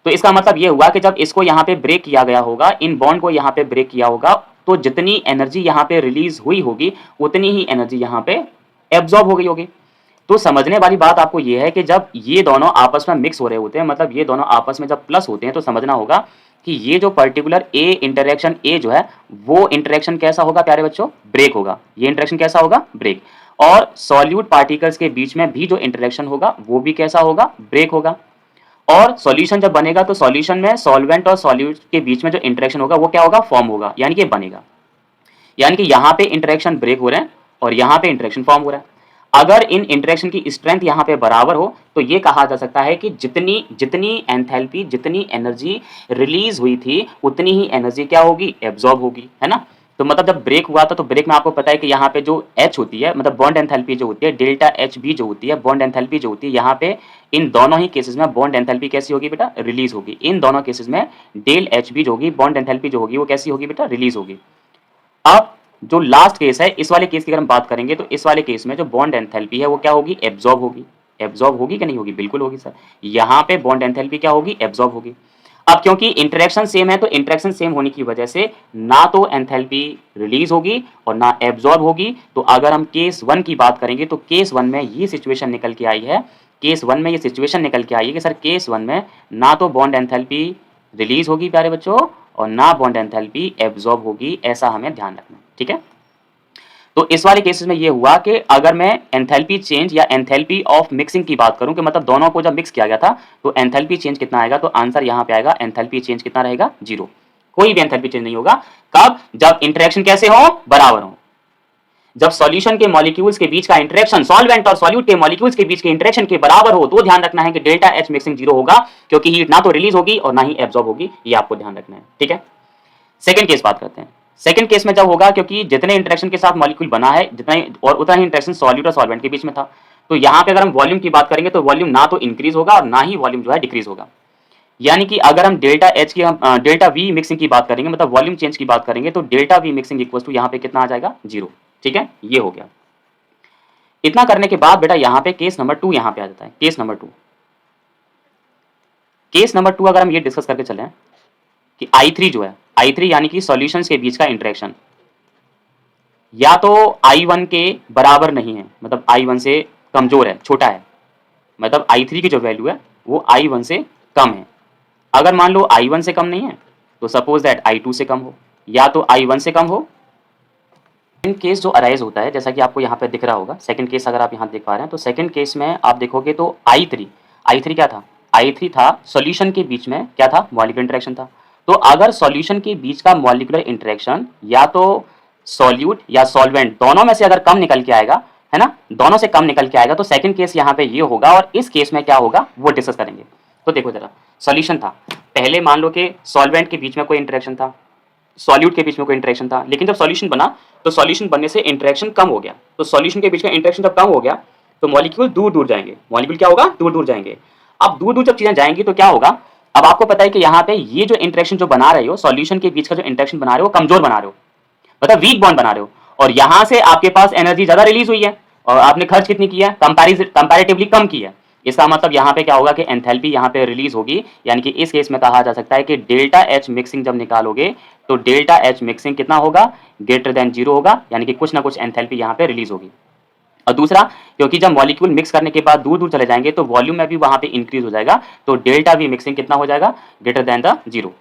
तो इसका मतलब ये हुआ कि जब इसको यहाँ पे ब्रेक किया गया होगा, इन बॉन्ड को यहाँ पे ब्रेक किया होगा, तो जितनी एनर्जी यहाँ पे रिलीज हुई होगी उतनी ही एनर्जी यहाँ पे एब्जॉर्ब हो गई होगी। तो समझने वाली बात आपको ये है कि जब ये दोनों आपस में मिक्स हो रहे होते हैं, मतलब ये दोनों आपस में जब प्लस होते हैं, तो समझना होगा कि ये जो पर्टिकुलर ए इंटरेक्शन ए जो है वो इंटरेक्शन कैसा होगा प्यारे बच्चों, ब्रेक होगा। ये इंटरेक्शन कैसा होगा, ब्रेक। और सॉल्यूट पार्टिकल्स के बीच में भी जो इंटरेक्शन होगा वो भी कैसा होगा, ब्रेक होगा। और सॉल्यूशन जब बनेगा तो सॉल्यूशन में सॉल्वेंट और सॉल्यूट के बीच में जो इंटरेक्शन होगा वो क्या होगा, फॉर्म होगा, यानी कि बनेगा। यानी कि यहाँ पे इंटरेक्शन ब्रेक हो रहे हैं और यहाँ पे इंटरेक्शन फॉर्म हो रहा है। अगर इन इंटरेक्शन की स्ट्रेंथ यहाँ पे बराबर हो तो ये कहा जा सकता है कि जितनी जितनी एंथैल्पी, जितनी एनर्जी रिलीज हुई थी उतनी ही एनर्जी क्या होगी, एब्जॉर्ब होगी, है ना। तो मतलब जब ब्रेक हुआ था तो ब्रेक में आपको पता है कि यहाँ पे जो H होती है, मतलब बॉन्ड एंथैल्पी जो होती है, डेल्टा HB जो होती है, बॉन्ड एंथैल्पी जो होती है, यहाँ पे इन दोनों ही केसेस में बॉन्ड एंथैल्पी कैसी होगी बेटा, रिलीज होगी। इन दोनों केसेस में डेल HB जो होगी, बॉन्ड एंथैल्पी जो होगी, वो कैसी होगी बेटा, रिलीज होगी। अब जो लास्ट केस है, इस वाले केस की अगर हम बात करेंगे तो इस वाले केस में जो बॉन्ड एंथैल्पी है वो क्या होगी, एब्जॉर्ब होगी। एब्जॉर्ब होगी कि नहीं होगी, बिल्कुल होगी सर। यहाँ पे बॉन्ड एंथैल्पी क्या होगी, एब्जॉर्ब होगी। अब क्योंकि इंटरेक्शन सेम है तो इंटरेक्शन सेम होने की वजह से ना तो एंथैल्पी रिलीज होगी और ना एब्जॉर्ब होगी। तो अगर हम केस 1 की बात करेंगे तो केस 1 में ये सिचुएशन निकल के आई है, केस 1 में ये सिचुएशन निकल के आई है कि सर केस 1 में ना तो बॉन्ड एंथैल्पी रिलीज होगी प्यारे बच्चों और ना बॉन्ड एंथैल्पी एब्जॉर्ब होगी, ऐसा हमें ध्यान रखना है, ठीक है। तो इस वाले केसेस में ये हुआ कि अगर मैं एंथैल्पी चेंज या एंथैल्पी ऑफ मिक्सिंग की बात करूं कि मतलब दोनों को जब मिक्स किया गया था तो एंथैल्पी चेंज कितना आएगा, तो आंसर यहां पे आएगा एंथैल्पी चेंज कितना रहेगा, 0। कोई भी एंथैल्पी चेंज नहीं होगा। कब, जब इंटरेक्शन कैसे हो, बराबर हो। जब सॉल्यूशन के मॉलिक्यूल्स के बीच का इंटरेक्शन सॉल्वेंट और सॉल्यूट के मॉलिक्यूल्स के बीच के इंटरेक्शन के बराबर हो तो ध्यान रखना है कि डेल्टा H मिक्सिंग 0 होगा, क्योंकि हीट ना तो रिलीज होगी और ना ही एब्जॉर्ब होगी, ये आपको ध्यान रखना है, ठीक है। सेकंड केस बात करते हैं। सेकंड केस में जब होगा, क्योंकि जितने इंटरेक्शन के साथ मॉलिक्यूल बना है जितना और उतना ही इंटरेक्शन सॉल्यूट और सॉल्वेंट के बीच में था, तो यहाँ पे अगर हम वॉल्यूम की बात करेंगे तो वॉल्यूम ना तो इंक्रीज होगा और ना ही वॉल्यूम जो है डिक्रीज होगा। यानी कि अगर हम डेल्टा H की डेल्टा V मिक्सिंग की बात करेंगे, मतलब वॉल्यूम चेंज की बात करेंगे, तो delta V mixing equal to यहाँ पे कितना आ जाएगा, 0, ठीक है। ये हो गया। इतना करने के बाद बेटा यहाँ पे केस नंबर 2 यहाँ पे आ जाता है। केस नंबर 2, केस नंबर 2 अगर हम ये डिस्कस करके चलें कि I3 जो है, I3 यानी कि सॉल्यूशंस के बीच का इंटरेक्शन या तो I1 के बराबर नहीं है, मतलब I1 से कमजोर है, छोटा है, मतलब I3 की जो वैल्यू है वो I1 से कम है। अगर मान लो I1 से कम नहीं है तो सपोज दैट I2 से कम हो, या तो I1 से कम हो। सेकंड केस जो अराइज होता है, जैसा कि आपको यहाँ पे दिख रहा होगा, सेकंड केस अगर आप यहाँ देख पा रहे हैं तो सेकंड केस में आप देखोगे तो I3 क्या था, I3 था सॉल्यूशन के बीच में क्या था, मॉलिक्यूलर इंटरेक्शन था। तो अगर सॉल्यूशन के बीच का मॉलिक्यूलर इंटरेक्शन या तो सॉल्यूट या सॉल्वेंट दोनों में से अगर कम निकल के आएगा, है ना, दोनों से कम निकल के आएगा, तो सेकंड केस यहाँ पे ये होगा, और इस केस में क्या होगा वो डिस्कस करेंगे। तो देखो जरा, सॉल्यूशन था, पहले मान लो कि सॉल्वेंट के बीच में कोई इंटरेक्शन था, सॉल्यूट के बीच में कोई इंटरेक्शन था, लेकिन जब सॉल्यूशन बना तो सॉल्यूशन बनने से इंटरेक्शन कम हो गया। तो सॉल्यूशन के बीच में इंटरेक्शन जब कम हो गया तो मॉलिक्यूल दूर दूर जाएंगे, मॉलिक्यूल क्या होगा, दूर दूर जाएंगे। अब दूर दूर जब चीजें जाएंगी तो क्या होगा, अब आपको पता है कि यहाँ पे ये जो इंटरेक्शन जो बना रहे हो, सॉल्यूशन के बीच का जो इंटरेक्शन बना रहे हो कमजोर बना रहे हो, मतलब वीक बॉन्ड बना रहे हो, और यहां से आपके पास एनर्जी ज्यादा रिलीज हुई है और आपने खर्च कितनी किया है, कंपैरेटिवली कम की है। इसका मतलब यहाँ पे क्या होगा कि एंथैल्पी यहाँ पे रिलीज होगी, यानी कि इस केस में कहा जा सकता है कि डेल्टा एच मिक्सिंग जब निकालोगे तो डेल्टा एच मिक्सिंग कितना होगा, ग्रेटर देन 0 होगा, यानी कि कुछ ना कुछ एंथैल्पी यहाँ पे रिलीज होगी। और दूसरा, क्योंकि जब मॉलिक्यूल मिक्स करने के बाद दूर दूर चले जाएंगे तो वॉल्यूम में भी वहां पे इंक्रीज हो जाएगा, तो डेल्टा वी मिक्सिंग कितना हो जाएगा, ग्रेटर देन द 0।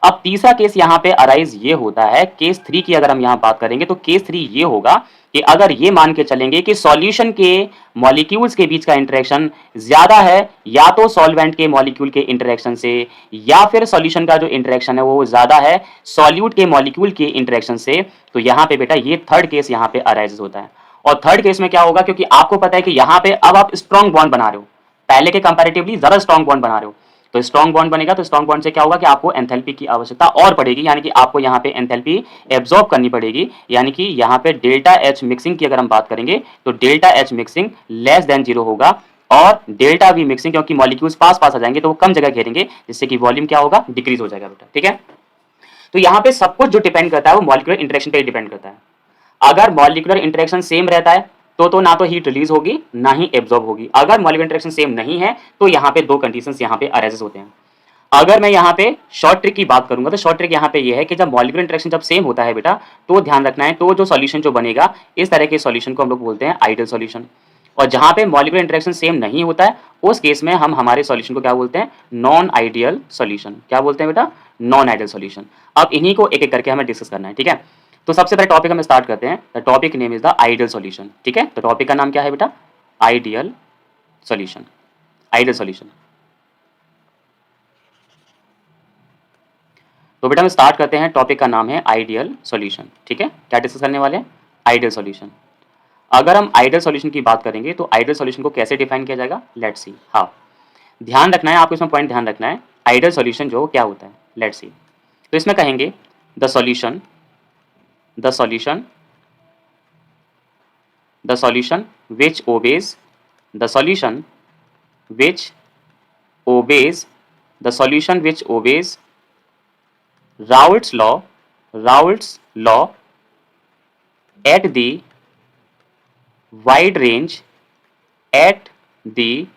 अब तीसरा केस यहाँ पे अराइज ये होता है, केस 3 की अगर हम यहाँ बात करेंगे तो केस 3 ये होगा कि अगर ये मान के चलेंगे कि सॉल्यूशन के मॉलिक्यूल्स के बीच का इंटरेक्शन ज्यादा है या तो सॉल्वेंट के मॉलिक्यूल के इंटरेक्शन से, या फिर सॉल्यूशन का जो इंटरेक्शन है वो ज्यादा है सॉल्यूट के मॉलिक्यूल के इंटरेक्शन से, तो यहाँ पे बेटा ये थर्ड केस यहाँ पे अराइज होता है। और थर्ड केस में क्या होगा, क्योंकि आपको पता है कि यहाँ पे अब आप स्ट्रॉन्ग बॉन्ड बना रहे हो, पहले के कंपैरेटिवली ज्यादा स्ट्रॉन्ग बॉन्ड बना रहे हो, तो स्ट्रॉन्ग बॉन्ड बनेगा तो स्ट्रॉन्ग बॉन्ड से क्या होगा कि आपको एंथैल्पी की आवश्यकता और पड़ेगी, यानी कि आपको यहाँ पे एंथैल्पी एब्जॉर्ब करनी पड़ेगी, यानी कि यहाँ पे डेल्टा एच मिक्सिंग की अगर हम बात करेंगे तो delta H mixing less than 0 होगा, और डेल्टा वी मिक्सिंग क्योंकि मॉलिक्यूल्स पास पास आ जाएंगे तो वो कम जगह घेरेंगे, जिससे कि वॉल्यूम क्या होगा, डिक्रीज हो जाएगा बेटा, ठीक है। तो यहाँ पे सब कुछ जो डिपेंड करता है वो मॉलिक्यूलर इंटरेक्शन पे डिपेंड करता है। अगर मॉलिक्यूलर इंटरेक्शन सेम रहता है तो ना तो हीट रिलीज होगी ना ही एब्जॉर्ब होगी। अगर मॉलिक्यूलर इंटरेक्शन सेम नहीं है तो यहाँ पे दो कंडीशंस यहाँ पे अराइज होते हैं। अगर मैं यहाँ पे शॉर्ट ट्रिक की बात करूंगा तो शॉर्ट ट्रिक यहाँ पे ये है कि जब मॉलिक्यूलर इंटरेक्शन जब सेम होता है बेटा तो ध्यान रखना है, तो जो सॉल्यूशन जो बनेगा इस तरह के सॉल्यूशन को हम लोग बोलते हैं आइडियल सॉल्यूशन, और जहां पे मॉलिक्यूलर इंटरेक्शन सेम नहीं होता है उस केस में हम हमारे सॉल्यूशन को क्या बोलते हैं, नॉन आइडियल सॉल्यूशन। क्या बोलते हैं बेटा, नॉन आइडियल सॉल्यूशन। अब इन्हीं को एक एक करके हमें डिस्कस करना है, ठीक है। तो सबसे पहले टॉपिक हम स्टार्ट करते हैं, the topic name is the ideal solution, ठीक है। तो टॉपिक का नाम क्या है बेटा, आइडियल सॉल्यूशन, आइडियल सॉल्यूशन। तो बेटा हम स्टार्ट करते हैं, टॉपिक का नाम है आइडियल सॉल्यूशन, ठीक है। क्या डिस्कस करने वाले हैं, आइडियल सॉल्यूशन। अगर हम आइडियल सॉल्यूशन की बात करेंगे तो आइडियल सॉल्यूशन को कैसे डिफाइन किया जाएगा, लेट्स सी। हाँ, ध्यान रखना है आपको, इसमें पॉइंट ध्यान रखना है, आइडियल सॉल्यूशन जो क्या होता है, लेट्स सी। तो इसमें कहेंगे the solution, the solution, the solution which obeys, the solution which obeys, the solution which obeys Raoult's law, Raoult's law at the wide range, at the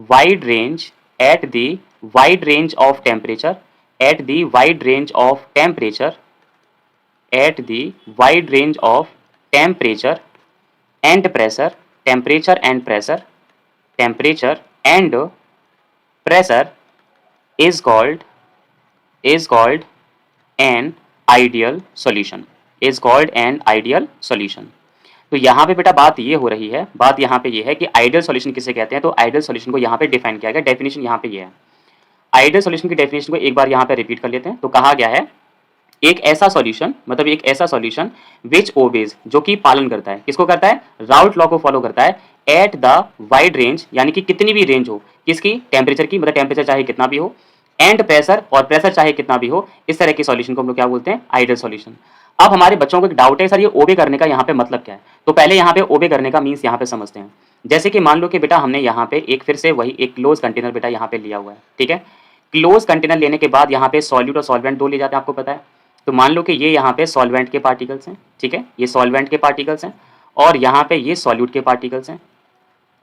wide range, at the wide range of temperature, at the wide range of temperature, at the wide range of temperature and pressure, temperature and pressure, temperature and pressure is called an ideal solution, is called an ideal solution। तो यहाँ पे बेटा बात ये हो रही है, बात यहाँ पे ये है कि आइडियल सॉल्यूशन किसे कहते हैं, तो आइडियल सॉल्यूशन को यहाँ पे डिफाइन किया गया, डेफिनेशन यहाँ पे ये है। आइडियल सॉल्यूशन की डेफिनेशन को एक बार यहाँ पे रिपीट कर लेते हैं। तो कहा गया है एक ऐसा सॉल्यूशन, मतलब एक ऐसा सॉल्यूशन विच ओबेज, जो कि पालन करता है, किसको करता है, राउल्ट लॉ को फॉलो करता है, एट द वाइड रेंज, यानी कि कितनी भी रेंज हो, किसकी, टेम्परेचर की, मतलब टेम्परेचर चाहे कितना भी हो, एंड प्रेशर, और प्रेशर चाहे कितना भी हो, इस तरह के सॉल्यूशन को हम लोग क्या बोलते हैं, आइडियल सॉल्यूशन। अब हमारे बच्चों को एक डाउट है, सर ये ओबे करने का यहाँ पे मतलब क्या है, तो पहले यहाँ पे ओबे करने का मीन्स यहाँ पे समझते हैं। जैसे कि मान लो कि बेटा हमने यहाँ पे एक फिर से वही एक क्लोज कंटेनर बेटा यहाँ पे लिया हुआ है, ठीक है। क्लोज कंटेनर लेने के बाद यहाँ पे सॉल्यूट और सॉल्वेंट दो ले जाते हैं, आपको पता है। तो मान लो कि ये यहाँ पे सॉल्वेंट के पार्टिकल्स हैं, ठीक है, ये सॉल्वेंट के पार्टिकल्स हैं, और यहाँ पे ये सॉल्यूट के पार्टिकल्स हैं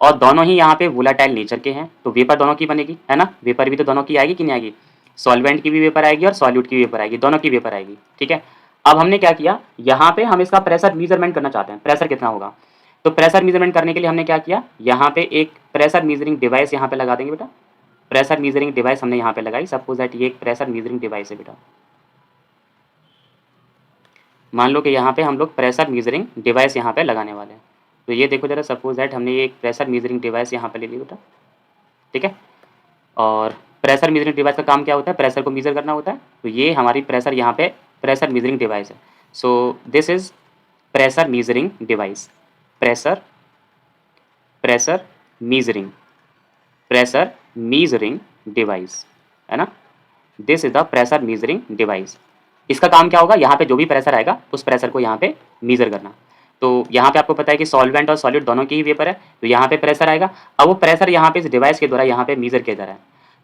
और दोनों ही यहाँ पे वोलाटाइल नेचर के हैं, तो वेपर दोनों की बनेगी, है ना। वेपर भी तो दोनों की आएगी कि नहीं आएगी, सॉल्वेंट की भी वेपर आएगी और सॉल्यूट की वेपर आएगी, दोनों की वेपर आएगी, ठीक है। अब हमने क्या किया, यहाँ पे हम इसका प्रेशर मेजरमेंट करना चाहते हैं, प्रेशर कितना होगा। तो प्रेशर मेजरमेंट करने के लिए हमने क्या किया, यहाँ पे एक प्रेशर मेजरिंग डिवाइस यहाँ पे लगा देंगे बेटा। प्रेशर मेजरिंग डिवाइस हमने यहाँ पे लगाई, सपोज दैट ये एक प्रेशर मेजरिंग डिवाइस है बेटा। मान लो कि यहाँ पे हम लोग प्रेशर मेजरिंग डिवाइस यहाँ पे लगाने वाले हैं। तो ये देखो जरा, सपोज दैट हमने ये एक प्रेशर मेजरिंग डिवाइस यहाँ पे ले ली बेटा, ठीक है। और प्रेशर मेजरिंग डिवाइस का काम क्या होता है, प्रेशर को मेजर करना होता है। तो ये हमारी प्रेशर यहाँ पे प्रेशर मेजरिंग डिवाइस है। सो this is pressure measuring device, pressure measuring device, है ना। This is the pressure measuring device. इसका काम क्या होगा, यहाँ पे जो भी प्रेशर आएगा उस प्रेशर को यहाँ पे मेजर करना। तो यहाँ पे आपको पता है कि सॉल्वेंट और सॉलिड दोनों की ही वेपर है, तो यहाँ पे प्रेशर आएगा। अब वो प्रेशर यहाँ पे इस डिवाइस के द्वारा यहाँ पे मेजर किया जा रहा है।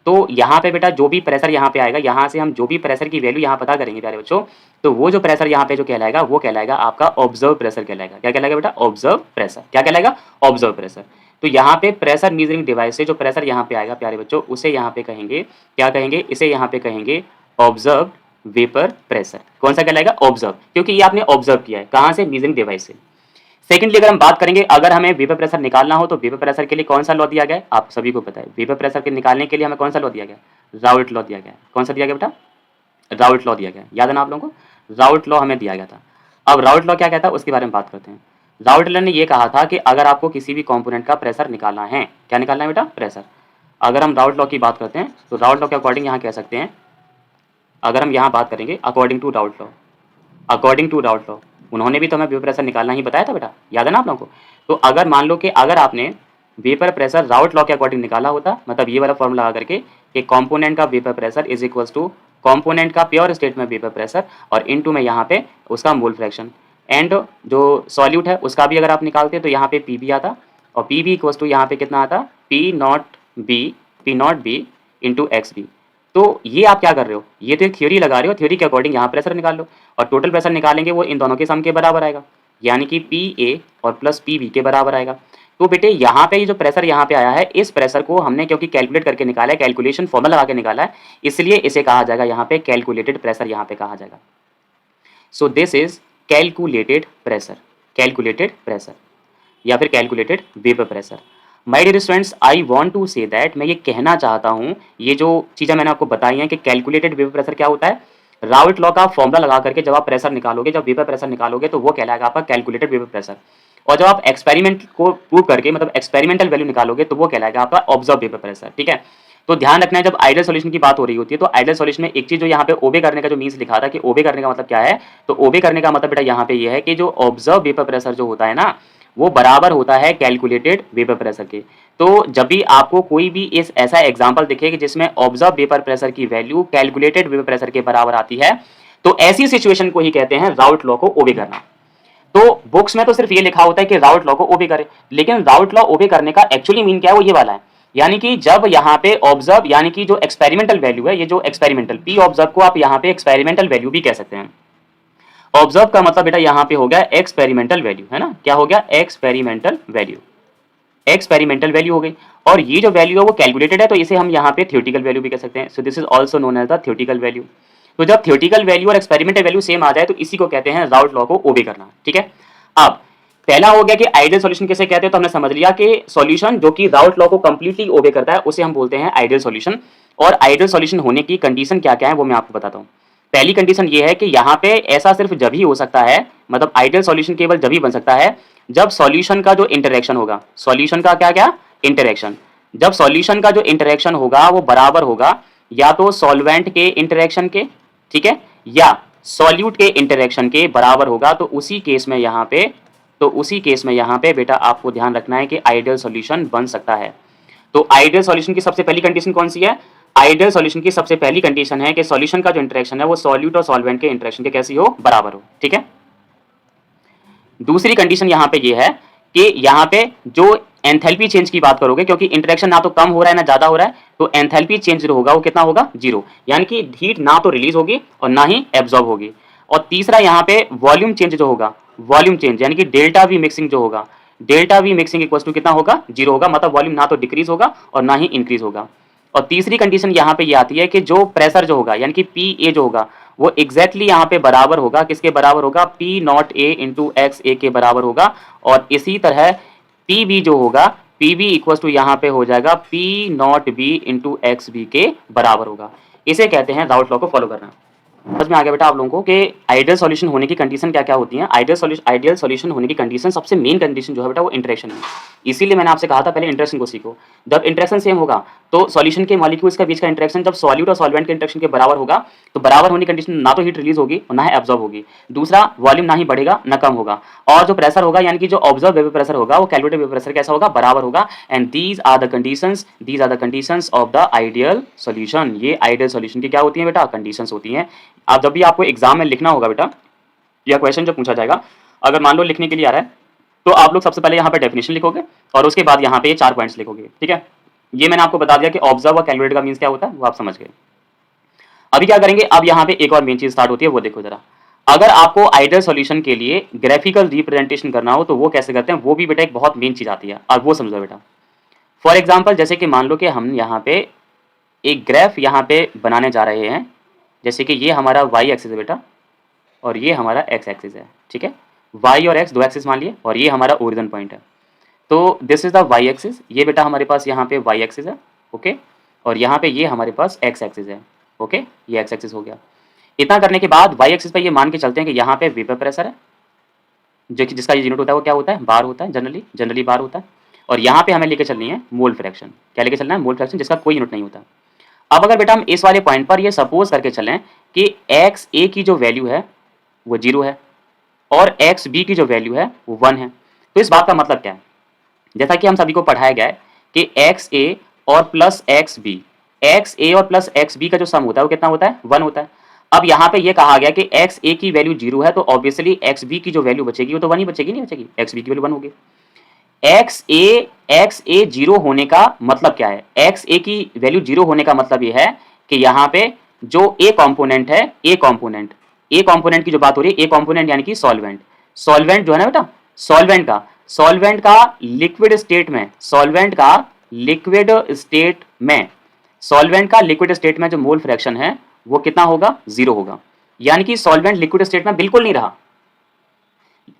तो यहाँ पे बेटा जो भी प्रेशर यहाँ पे आएगा, यहाँ से हम जो भी प्रेशर की वैल्यू यहाँ पता करेंगे प्यारे बच्चों, तो वो जो प्रेशर यहाँ पे जो कहलाएगा वो कहलाएगा आपका ऑब्जर्व प्रेशर कहलाएगा। क्या कहलाएगा बेटा, ऑब्जर्व प्रेशर। क्या कहलाएगा, ऑब्जर्व प्रेशर। तो यहाँ पे प्रेशर मेजरिंग डिवाइस से जो प्रेशर यहाँ पे आएगा प्यारे बच्चों, उसे यहाँ पे कहेंगे, क्या कहेंगे, इसे यहाँ पे कहेंगे ऑब्जर्व वेपर प्रेशर। कौन सा कहलाएगा, ऑब्जर्व, क्योंकि ये आपने ऑब्जर्व किया है, कहाँ से, मेजरिंग डिवाइस से। सेकेंडली अगर हम बात करेंगे, अगर हमें वेपर प्रेशर निकालना हो तो वेपर प्रेशर के लिए कौन सा लॉ दिया गया है, आप सभी को पता है। वेपर प्रेशर के निकालने के लिए हमें कौन सा लॉ दिया गया, राउल्ट लॉ दिया गया है। कौन सा दिया गया बेटा, राउल्ट लॉ दिया गया, याद है ना आप लोगों को, राउल्ट लॉ हमें दिया गया था। अब राउल्ट लॉ क्या कहता है उसके बारे में बात करते हैं। राउल्ट लॉ ने ये कहा था कि अगर आपको किसी भी कंपोनेंट का प्रेशर निकालना है, क्या निकालना है बेटा, प्रेशर। अगर हम राउल्ट लॉ की बात करते हैं तो राउल्ट लॉ के अकॉर्डिंग यहाँ कह सकते हैं, अगर हम यहाँ बात करेंगे according to Raoult law, according to Raoult law, उन्होंने भी तो हमें वेपर प्रेशर निकालना ही बताया था बेटा, याद है ना आप लोगों को। तो अगर मान लो कि अगर आपने वेपर प्रेशर राउल्ट लॉ के अकॉर्डिंग निकाला होता, मतलब ये वाला फॉर्मूला लगा करके कि कंपोनेंट का vapour pressure is equals to component का प्योर स्टेट में वेपर प्रेशर और इनटू में यहाँ पे उसका मोल फ्रैक्शन, एंड जो सॉल्यूट है उसका भी अगर आप निकालते तो यहाँ पे पी बी आता और पी बी इक्वल्स टू यहाँ पे कितना आता, P naught B into X B. तो ये आप क्या कर रहे हो, ये तो एक थ्योरी लगा रहे हो, थ्योरी के अकॉर्डिंग यहाँ प्रेशर निकाल लो और टोटल प्रेशर निकालेंगे वो इन दोनों के सम के बराबर आएगा, यानी कि पी ए और प्लस पी बी के बराबर आएगा। तो बेटे यहाँ पे ये जो प्रेशर यहाँ पे आया है, इस प्रेशर को हमने क्योंकि कैलकुलेट करके निकाला है, कैलकुलेशन फॉर्मूला लगा के निकाला है, इसलिए इसे कहा जाएगा यहाँ पे कैलकुलेटेड प्रेशर, यहाँ पे कहा जाएगा। So this is calculated pressure, calculated pressure या फिर calculated vapour pressure. My dear students, I want to say that, मैं ये कहना चाहता हूँ, ये जो चीज़ें मैंने आपको बताई हैं कि कैलकुलेटेड वेपर प्रेशर क्या होता है, राउल्ट लॉ का फॉर्मूला लगा करके जब आप प्रेशर निकालोगे, जब वेपर प्रेशर निकालोगे तो वो कहलाएगा आपका कैलकुलेटेड वेपर प्रेशर। और जब आप एक्सपेरिमेंट को प्रूव करके मतलब एक्सपेरिमेंटल वैल्यू निकालोगे तो वो कहलाएगा आपका ऑब्जर्व वेपर प्रेशर, ठीक है। तो ध्यान रखना है जब आइडियल सॉल्यूशन की बात हो रही होती है तो आइडियल सॉल्यूशन में एक चीज जो यहाँ पे ओबे करने का जो मीन्स लिखा था कि ओबे करने का मतलब क्या है, तो ओबे करने का मतलब बेटा यहाँ पे ये है कि जो ऑब्जर्व वेपर प्रेशर जो होता है ना, वो बराबर होता है कैलकुलेटेड वेपर प्रेशर के। तो जब भी आपको कोई भी इस ऐसा एग्जांपल दिखे कि जिसमें ऑब्जर्व वेपर प्रेशर की वैल्यू कैलकुलेटेड वेपर प्रेशर के बराबर आती है, तो ऐसी सिचुएशन को ही कहते हैं राउल्ट लॉ को ओबे करना। तो बुक्स में तो सिर्फ ये लिखा होता है कि राउल्ट लॉ को ओबे करे, लेकिन राउल्ट लॉ ओबे करने का एक्चुअली मीन क्या है, वो ये वाला है, यानी कि जब यहाँ पे ऑब्जर्व यानी कि जो एक्सपेरिमेंटल वैल्यू है, ये जो एक्सपेरिमेंटल पी ऑब्जर्व को आप यहाँ पे एक्सपेरिमेंटल वैल्यू भी कह सकते हैं। ऑब्जर्व का मतलब बेटा यहाँ पे हो गया एक्सपेरिमेंटल वैल्यू, है ना, क्या हो गया, एक्सपेरिमेंटल वैल्यू, एक्सपेरिमेंटल वैल्यू हो गई। और ये जो वैल्यू है वो कैलकुलेटेड है, तो इसे हम यहाँ पे थ्योरेटिकल वैल्यू भी कह सकते हैं। So this is also known as the theoretical value. तो जब थ्योरेटिकल वैल्यू और एक्सपेरिमेंटल वैल्यू सेम आ जाए तो इसी को कहते हैं राउल्ट लॉ को ओबे करना, ठीक है। अब पहला हो गया कि आइडियल सॉल्यूशन किसे कहते हैं, तो हमने समझ लिया कि सॉल्यूशन जो कि राउल्ट लॉ को कंप्लीटली ओबे करता है उसे हम बोलते हैं आइडियल सॉल्यूशन। और आइडियल सॉल्यूशन होने की कंडीशन क्या क्या है वो मैं आपको बताता हूँ। पहली कंडीशन ये है कि यहाँ पे ऐसा सिर्फ जब ही हो सकता है, मतलब आइडियल सॉल्यूशन केवल जब ही बन सकता है जब सॉल्यूशन का जो इंटरेक्शन होगा, सॉल्यूशन का क्या क्या इंटरेक्शन, जब सॉल्यूशन का जो इंटरेक्शन होगा वो बराबर होगा या तो सॉल्वेंट के इंटरेक्शन के, ठीक है, या सॉल्यूट के इंटरेक्शन के बराबर होगा। तो उसी केस में यहाँ पे बेटा आपको ध्यान रखना है कि आइडियल सॉल्यूशन बन सकता है। तो आइडियल सॉल्यूशन की सबसे पहली कंडीशन कौन सी है, आइडियल सॉल्यूशन की सबसे पहली कंडीशन है कि सॉल्यूशन का जो इंटरेक्शन है वो सॉल्यूट और सॉल्वेंट के इंटरेक्शन के कैसी हो, बराबर हो, ठीक है। दूसरी कंडीशन यहाँ पे ये है कि यहाँ पे जो एंथैल्पी चेंज की बात करोगे, क्योंकि इंटरेक्शन ना तो कम हो रहा है ना ज्यादा हो रहा है, तो एंथैल्पी चेंज जो होगा वो कितना होगा, जीरो, यानी कि हीट ना तो रिलीज होगी और ना ही एब्जॉर्ब होगी। और तीसरा यहाँ पे वॉल्यूम चेंज जो होगा, वॉल्यूम चेंज यानी कि डेल्टा वी मिक्सिंग जो होगा, delta V mixing equal to कितना होगा, 0 होगा, मतलब वॉल्यूम ना तो डिक्रीज होगा और ना ही इंक्रीज होगा। और तीसरी कंडीशन यहाँ पे ये आती है कि जो प्रेशर जो होगा यानी कि पी ए जो होगा वो एग्जैक्टली यहाँ पे बराबर होगा, किसके बराबर होगा, P naught A into X A के बराबर होगा। और इसी तरह पी बी जो होगा, पी बी इक्वल टू यहाँ पे हो जाएगा P naught B into X B के बराबर होगा। इसे कहते हैं राउल्ट लॉ को फॉलो करना। समझ में आ गया बेटा आप लोगों को कि आइडियल सॉल्यूशन होने की कंडीशन क्या क्या होती हैं। आइडियल सॉल्यूशन होने की कंडीशन, सबसे मेन कंडीशन जो है बेटा वो इंटरेक्शन है। इसीलिए मैंने आपसे कहा था पहले इंटरेक्शन को सीखो। जब इंटरेक्शन सेम होगा तो सॉल्यूशन के मॉलिक्यूल्स के बीच का इंटरेक्शन जब सॉल्यूट और सॉल्वेंट के इंटरेक्शन के बराबर होगा तो बराबर होने की कंडीशन ना तो हीट रिलीज होगी और ना ही एब्जॉर्ब होगी। दूसरा, वॉल्यूम ना ही बढ़ेगा ना कम होगा। और जो प्रेशर होगा यानी कि जो ऑब्जर्व वेपर प्रेशर होगा वो कैलकुलेटेड वेपर प्रेशर कैसा होगा, बराबर होगा। And these are the conditions of the ideal solution. ये आइडियल सॉल्यूशन की क्या होती है बेटा, कंडीशंस होती हैं। आप जब भी आपको एग्जाम में लिखना होगा बेटा या क्वेश्चन जो पूछा जाएगा, अगर मान लो लिखने के लिए आ रहा है तो आप लोग सबसे पहले यहाँ पे डेफिनेशन लिखोगे और उसके बाद यहाँ पे ये 4 पॉइंट्स लिखोगे। ठीक है, ये मैंने आपको बता दिया कि ऑब्जर्व और कैलकुलेट का मीन्स क्या होता है, वो आप समझ गए। अभी क्या करेंगे, अब यहाँ पे एक और मेन चीज स्टार्ट होती है, वो देखो जरा। अगर आपको आइडियल सॉल्यूशन के लिए ग्राफिकल रिप्रेजेंटेशन करना हो तो वो कैसे करते हैं, वो भी बेटा एक बहुत मेन चीज आती है और वो समझो बेटा। फॉर एग्जाम्पल, जैसे कि मान लो कि हम यहाँ पे एक ग्राफ यहाँ पे बनाने जा रहे हैं, जैसे कि ये हमारा वाई एक्सिस है बेटा और ये हमारा एक्स एक्सिस है। ठीक है, वाई और एक्स दो एक्सिस मान लिए और ये हमारा ओरिजिन पॉइंट है। तो this is the Y axis, ये बेटा हमारे पास यहाँ पे वाई एक्सिस है। ओके, और यहाँ पे ये हमारे पास एक्स एक्सिस है। ओके, ये एक्स एक्सिस हो गया। इतना करने के बाद वाई एक्सिस पे ये मान के चलते हैं कि यहाँ पे वेपर प्रेशर है, जो कि जिसका यूनिट होता है वो क्या होता है, बार होता है, जनरली बार होता है। और यहाँ पे हमें लेके चलनी है मोल फ्रैक्शन। क्या लेके चलना है, मोल फ्रैक्शन, जिसका कोई यूनिट नहीं होता। अब अगर बेटा हम इस वाले पॉइंट पर ये सपोज करके चलें कि एक्स ए की जो वैल्यू है वो 0 है और एक्स बी की जो वैल्यू है वो 1 है, तो इस बात का मतलब क्या है, जैसा कि हम सभी को पढ़ाया गया है कि एक्स ए और प्लस एक्स बी, एक्स ए और प्लस एक्स बी का जो सम होता है वो कितना होता है, 1 होता है। अब यहाँ पे ये कहा गया कि एक्स ए की वैल्यू 0 है तो ऑब्वियसली एक्स बी की जो वैल्यू बचेगी वो तो 1 ही बचेगी, नहीं बचेगी, एक्स बी की वैल्यू 1 होगी। एक्स ए 0 होने का मतलब क्या है, एक्स ए की वैल्यू 0 होने का मतलब ये है कि यहाँ पे जो ए कॉम्पोनेंट है, ए कॉम्पोनेंट की जो बात हो रही है, ए कॉम्पोनेंट यानी कि सॉल्वेंट जो है ना बेटा, सॉल्वेंट का लिक्विड स्टेट में, सॉल्वेंट का लिक्विड स्टेट में जो मोल फ्रैक्शन है वो कितना होगा, 0 होगा। यानी कि सॉल्वेंट लिक्विड स्टेट में बिल्कुल नहीं रहा।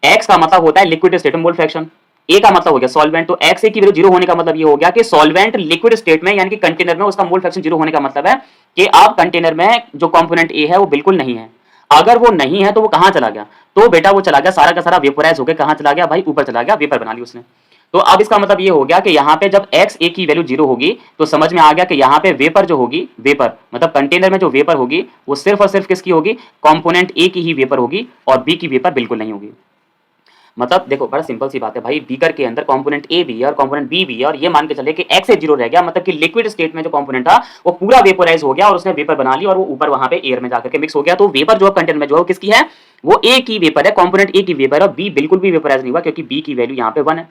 एक्स का मतलब होता है लिक्विड स्टेट में मोल फ्रैक्शन, ए का मतलब हो गया सॉल्वेंट, तो एक्स ए की वैल्यू 0 होने का मतलब ये हो गया कि सॉल्वेंट लिक्विड स्टेट में यानी कि कंटेनर में उसका मोल फ्रैक्शन 0 होने का मतलब है कि आप कंटेनर में जो कंपोनेंट ए है वो बिल्कुल नहीं है। अगर वो नहीं है तो वो कहां चला गया, तो बेटा वो चला गया सारा का सारा वेपोराइज होकर कहां चला गया भाई, ऊपर चला गया, वेपर बना ली उसने। तो अब इसका मतलब ये हो गया कि यहाँ पे जब एक्स ए की वैल्यू 0 होगी तो समझ में आ गया कि यहाँ पे वेपर जो होगी, वेपर मतलब कंटेनर में जो वेपर होगी वो सिर्फ और सिर्फ किसकी होगी, कंपोनेंट ए की ही वेपर होगी और बी की वेपर बिल्कुल नहीं होगी। मतलब देखो बड़ा सिंपल सी बात है भाई, बीकर के अंदर कंपोनेंट ए भी है और कंपोनेंट बी भी है और ये मान के चले कि एक्स ए 0 रह गया, मतलब कि लिक्विड स्टेट में जो कंपोनेंट था वो पूरा वेपोराइज हो गया और उसने वेपर बना ली और वो ऊपर वहां पे एयर में जाकर के मिक्स हो गया। तो वेपर जो कंटेंट में जो है किसकी है, वो ए की वेपर है, कंपोनेंट ए की वेपर है, बी बिल्कुल भी वेपोराइज नहीं हुआ क्योंकि बी की वैल्यू यहाँ पे 1 है,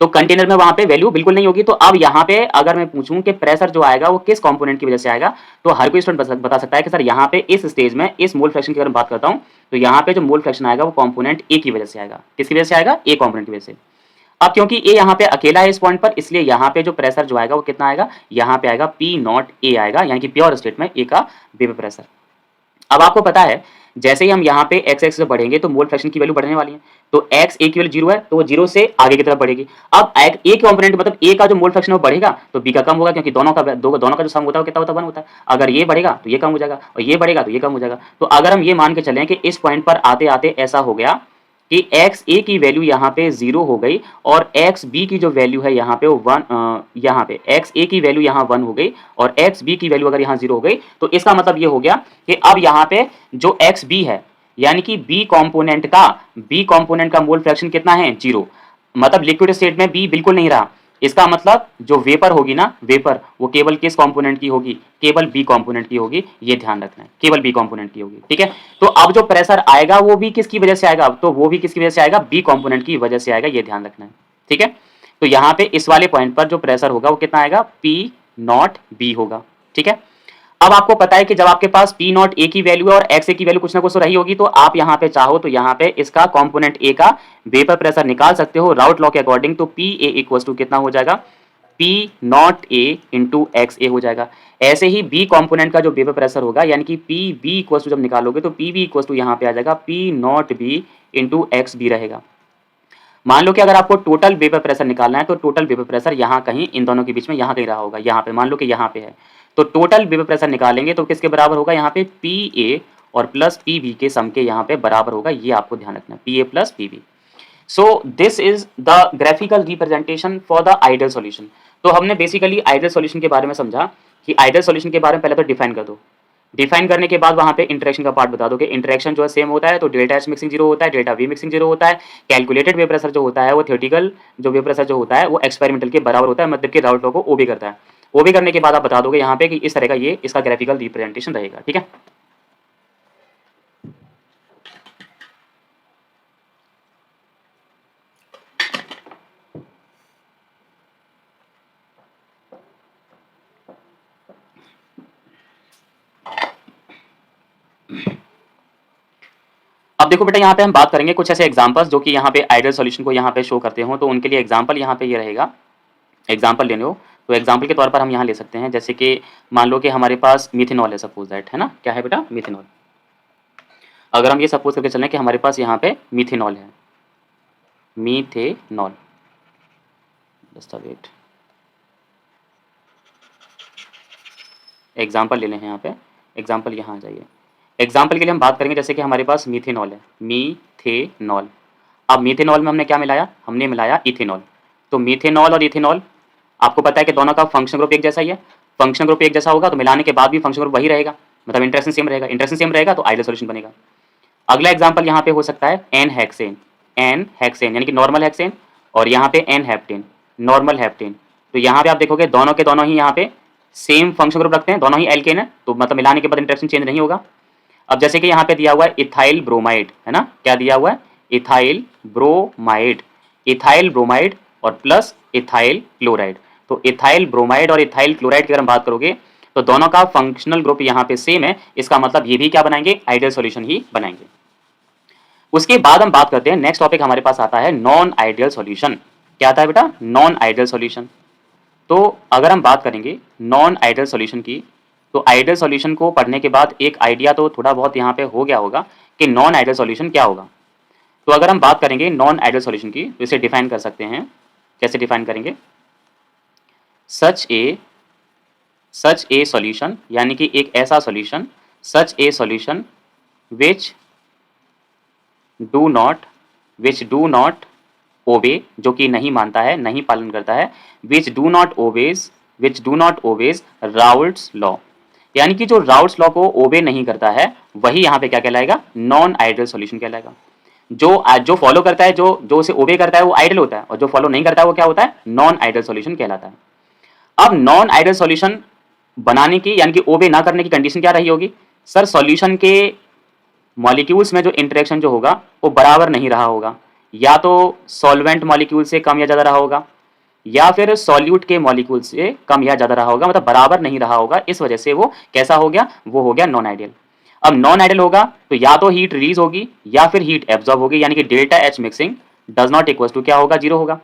तो कंटेनर में वहां पे वैल्यू बिल्कुल नहीं होगी। तो अब यहाँ पे अगर मैं पूछूं कि प्रेशर जो आएगा वो किस कंपोनेंट की वजह से आएगा, तो हर कोई स्टूडेंट बता सकता है कि सर यहाँ पे इस स्टेज में इस मोल फ्रैक्शन की अगर बात करता हूँ तो यहाँ पे जो मोल फ्रैक्शन आएगा वो कंपोनेंट ए की वजह से आएगा। किसकी वजह से आएगा, ए कंपोनेंट की वजह से। अब क्योंकि ए यहाँ पे अकेला है इस पॉइंट पर, इसलिए यहाँ पे जो प्रेशर जो आएगा वो कितना आएगा, यहाँ पे आएगा पी नॉट ए आएगा, यानी कि प्योर स्टेट में ए का वेपर प्रेशर। अब आपको पता है जैसे ही हम यहाँ पे एक्स एक्स से बढ़ेंगे तो मोल फ्रैक्शन की वैल्यू बढ़ने वाली है, तो एक्स ए की वैल्यू 0 है तो वो 0 से आगे की तरफ बढ़ेगी। अब ए कंपोनेंट मतलब ए का जो मोल फ्रैक्शन वो बढ़ेगा तो बी का कम होगा, क्योंकि दोनों का जो सम होता है वो कितना होता है, 1 होता है। अगर ये बढ़ेगा तो ये कम हो जाएगा और ये बढ़ेगा तो ये कम हो जाएगा। तो अगर हम ये मान के चलें कि इस पॉइंट पर आते आते ऐसा हो गया कि एक्स ए की वैल्यू यहाँ पे 0 हो गई और एक्स बी की जो वैल्यू है यहाँ पे वो 1, यहाँ पे एक्स ए की वैल्यू यहाँ 1 हो गई और एक्स बी की वैल्यू अगर यहाँ 0 हो गई, तो इसका मतलब ये हो गया कि अब यहाँ पे जो एक्स बी है यानी कि बी कंपोनेंट का मोल फ्रैक्शन कितना है, 0, मतलब लिक्विड स्टेट में बी बिल्कुल नहीं रहा। इसका मतलब जो वेपर होगी ना, वेपर वो केवल किस कंपोनेंट की होगी, केवल बी कंपोनेंट की होगी, ये ध्यान रखना है, केवल बी कंपोनेंट की होगी। ठीक है, तो अब जो प्रेशर आएगा वो भी किसकी वजह से आएगा, तो वो भी किसकी वजह से आएगा, बी कंपोनेंट की वजह से आएगा, ये ध्यान रखना है। ठीक है, तो यहाँ पे इस वाले पॉइंट पर जो प्रेशर होगा वो कितना आएगा, पी नॉट बी होगा। ठीक है, अब आपको पता है कि जब आपके पास पी नॉट ए की वैल्यू है और एक्स ए की वैल्यू कुछ ना कुछ तो रही होगी, तो आप यहाँ पे चाहो तो यहाँ पे इसका कॉम्पोनेंट ए का वेपर प्रेशर निकाल सकते हो राउट लॉ के अकॉर्डिंग। तो पी ए इक्वल टू कितना हो जाएगा, P naught A into X A हो जाएगा। ऐसे ही बी कॉम्पोनेंट का जो वेपर प्रेशर होगा, यानी कि पी बी इक्वल टू जब निकालोगे तो पी बी इक्वल टू यहाँ पे आ जाएगा P naught B into X B रहेगा। मान लो कि अगर आपको टोटल वेपर प्रेशर निकालना है तो टोटल वेपर प्रेशर यहाँ कहीं इन दोनों के बीच में यहाँ कहीं रहा होगा, यहाँ पे मान लो कि यहाँ पे है, तो टोटल वेपर प्रेशर निकालेंगे तो किसके बराबर होगा, यहाँ पे पी ए और प्लस पी बी के सम के यहाँ पे बराबर होगा। ये आपको ध्यान रखना है, P A plus P B. So this is the graphical representation for the ideal solution. तो हमने बेसिकली आइडियल सॉल्यूशन के बारे में समझा कि आइडियल सॉल्यूशन के बारे में पहले तो डिफाइन कर दो, डिफाइन करने के बाद वहां पे इंटरेक्शन का पार्ट बता दो कि इंटरेक्शन जो है सेम होता है, तो डेल्टा एच मिक्सिंग जीरो होता है, डेल्टा वी मिक्सिंग जीरो होता है। कैलकुलेटेड वेपर प्रेशर जो होता है वो थ्योरेटिकल जो वेपर प्रेशर जो होता है वो एक्सपेरिमेंटल के बराबर होता है, मतलब कि राउट लॉ को ओबे करता है। ओबे करने के बाद आप बता दोगे यहाँ पे कि इस तरह का ये इसका ग्राफिकल रिप्रेजेंटेशन रहेगा। ठीक है, अब देखो बेटा यहाँ पे हम बात करेंगे कुछ ऐसे एग्जांपल्स जो कि यहाँ पे आइडियल सॉल्यूशन को यहाँ पे शो करते हो। तो उनके लिए एग्जांपल यहाँ पे ये रहेगा, एग्जांपल लेने हो तो एग्जांपल के तौर पर हम यहाँ ले सकते हैं, जैसे कि मान लो कि हमारे पास मिथेनॉल है, सपोज दैट, है ना, क्या है बेटा, मिथेनॉल। अगर हम ये सपोज करके चलें कि हमारे पास यहाँ पे मिथेनॉल है, मीथेनॉल, जस्ट वेट, एग्जाम्पल ले लें यहाँ पे, एग्जाम्पल यहाँ आ जाइए। एग्जाम्पल के लिए हम बात करेंगे जैसे कि हमारे पास मीथेनॉल है, मीथेनॉल। अब मीथेनॉल में हमने क्या मिलाया, हमने मिलाया इथेनॉल। तो मीथेनॉल और इथेनॉल आपको पता है कि दोनों का फंक्शन ग्रुप एक जैसा ही है, फंक्शन ग्रुप एक जैसा होगा तो मिलाने के बाद भी फंक्शन ग्रुप वही रहेगा, मतलब इंटरेक्शन सेम रहेगा, इंटरेक्शन सेम रहेगा तो आइडियल सॉल्यूशन बनेगा। अगला एग्जाम्पल यहाँ पे हो सकता है एन हेक्सेन, एन हेक्सेन यानी कि नॉर्मल हेक्सेन, और यहाँ पे एन हेप्टेन, नॉर्मल हेप्टेन। तो यहाँ पे आप देखोगे दोनों के दोनों ही यहाँ पे सेम फंक्शन ग्रुप रखते हैं, दोनों ही एल्केन है, तो मतलब मिलाने के बाद इंटरेक्शन चेंज नहीं होगा। अब जैसे कि यहाँ पे दिया हुआ है इथाइल ब्रोमाइड, है ना, क्या दिया हुआ है, इथाइल ब्रोमाइड, इथाइल ब्रोमाइड और प्लस इथाइल क्लोराइड। तो इथाइल ब्रोमाइड और इथाइल क्लोराइड की अगर हम बात करोगे तो दोनों का फंक्शनल ग्रुप यहाँ पे सेम है, इसका मतलब ये भी क्या बनाएंगे, आइडियल सॉल्यूशन ही बनाएंगे। उसके बाद हम बात करते हैं, नेक्स्ट टॉपिक हमारे पास आता है नॉन आइडियल सॉल्यूशन। क्या आता है बेटा, नॉन आइडियल सॉल्यूशन। तो अगर हम बात करेंगे नॉन आइडियल सॉल्यूशन की, तो आइडियल सॉल्यूशन को पढ़ने के बाद एक आइडिया तो थोड़ा बहुत यहाँ पे हो गया होगा कि नॉन आइडियल सॉल्यूशन क्या होगा। तो अगर हम बात करेंगे नॉन आइडियल सॉल्यूशन की तो इसे डिफाइन कर सकते हैं, कैसे डिफाइन करेंगे, सच ए सॉल्यूशन, यानी कि एक ऐसा solution, such A solution which do not obey, जो कि नहीं मानता है, नहीं पालन करता है, which do not obeys Raoult's law, यानी कि जो राउल्ट्स लॉ को ओबे नहीं करता है वही यहाँ पे क्या कहलाएगा, नॉन आइडियल सॉल्यूशन कहलाएगा। जो फॉलो करता है, जो उसे ओबे करता है वो आइडियल होता है, और जो फॉलो नहीं करता है वो क्या होता है, नॉन आइडियल सॉल्यूशन कहलाता है। अब नॉन आइडियल सॉल्यूशन बनाने की यानी कि ओबे ना करने की कंडीशन क्या रही होगी, सर सॉल्यूशन के मॉलिक्यूल्स में जो इंटरेक्शन जो होगा वो बराबर नहीं रहा होगा, या तो सॉल्वेंट मॉलिक्यूल से कम या ज़्यादा रहा होगा, या फिर सॉल्यूट के मॉलिक्यूल से कम या ज़्यादा रहा होगा, मतलब बराबर नहीं रहा होगा। इस वजह से वो कैसा हो गया, वो हो गया नॉन आइडियल। अब नॉन आइडियल होगा तो या तो हीट रिलीज होगी या फिर हीट एब्जॉर्ब होगी, यानी कि delta H mixing does not equal to क्या होगा, जीरो होगा।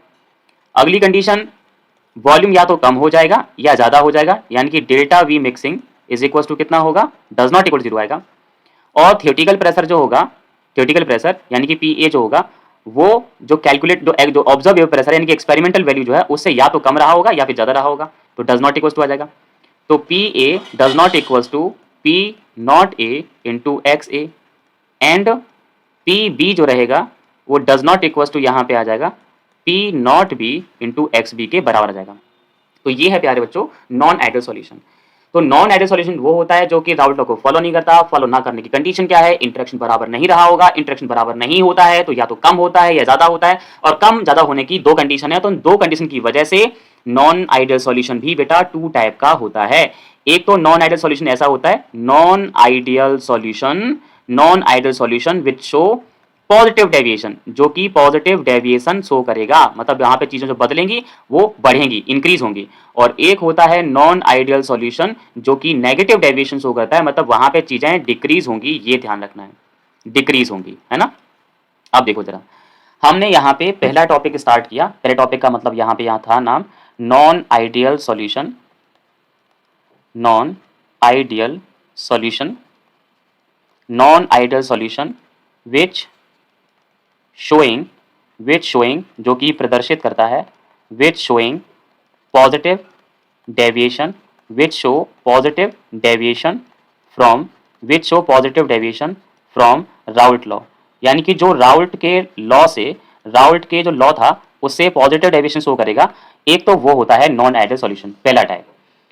अगली कंडीशन, वॉल्यूम या तो कम हो जाएगा या ज़्यादा हो जाएगा, यानी कि delta V mixing is equal to कितना होगा, डज नॉट इक्वल जीरो आएगा। और थियोरेटिकल प्रेशर जो होगा, थियोरेटिकल प्रेशर यानी कि पी ए जो होगा वो जो कैलकुलेट जो ऑब्जर्व प्रेशर यानी कि एक्सपेरिमेंटल वैल्यू जो है उससे या तो कम रहा होगा या फिर ज़्यादा रहा होगा, तो डज नॉट इक्वल टू आ जाएगा। तो P A does not equal to P naught A into X A, and P B जो रहेगा वो डज नॉट इक्वल टू यहाँ पे आ जाएगा P naught B into X B के बराबर आ जाएगा। तो ये है प्यारे बच्चों नॉन आइडियल सॉल्यूशन। तो नॉन आइडियल सॉल्यूशन वो होता है जो कि राउल्ट लॉ को फॉलो नहीं करता। फॉलो ना करने की कंडीशन क्या है, इंटरेक्शन बराबर नहीं रहा होगा। इंटरेक्शन बराबर नहीं होता है तो या तो कम होता है या ज्यादा होता है, और कम ज्यादा होने की दो कंडीशन है। तो इन दो कंडीशन की वजह से नॉन आइडियल सॉल्यूशन भी बेटा टू टाइप का होता है। एक तो नॉन आइडियल सॉल्यूशन ऐसा होता है, non ideal solution which show positive deviation, जो कि पॉजिटिव डेविएशन शो करेगा, मतलब यहाँ पे चीजें जो बदलेंगी वो बढ़ेंगी, इंक्रीज होंगी। और एक होता है नॉन आइडियल सॉल्यूशन, जो कि नेगेटिव डेविएशन शो करता है, मतलब वहां पे चीजें डिक्रीज होंगी, ये ध्यान रखना है, डिक्रीज होंगी, है ना। अब देखो जरा, हमने यहाँ पे पहला टॉपिक स्टार्ट किया। पहले टॉपिक का मतलब यहाँ पे यहाँ था नाम non ideal solution, non ideal solution, non ideal solution which showing जो कि प्रदर्शित करता है, which showing positive deviation, which show positive deviation from, which show positive deviation from Raoult law, यानी कि जो राउल्ट के लॉ से, राउल्ट के जो लॉ था उससे पॉजिटिव डेविएशन शो करेगा। एक तो वो होता है नॉन आइडियल सॉल्यूशन, पहला टाइप,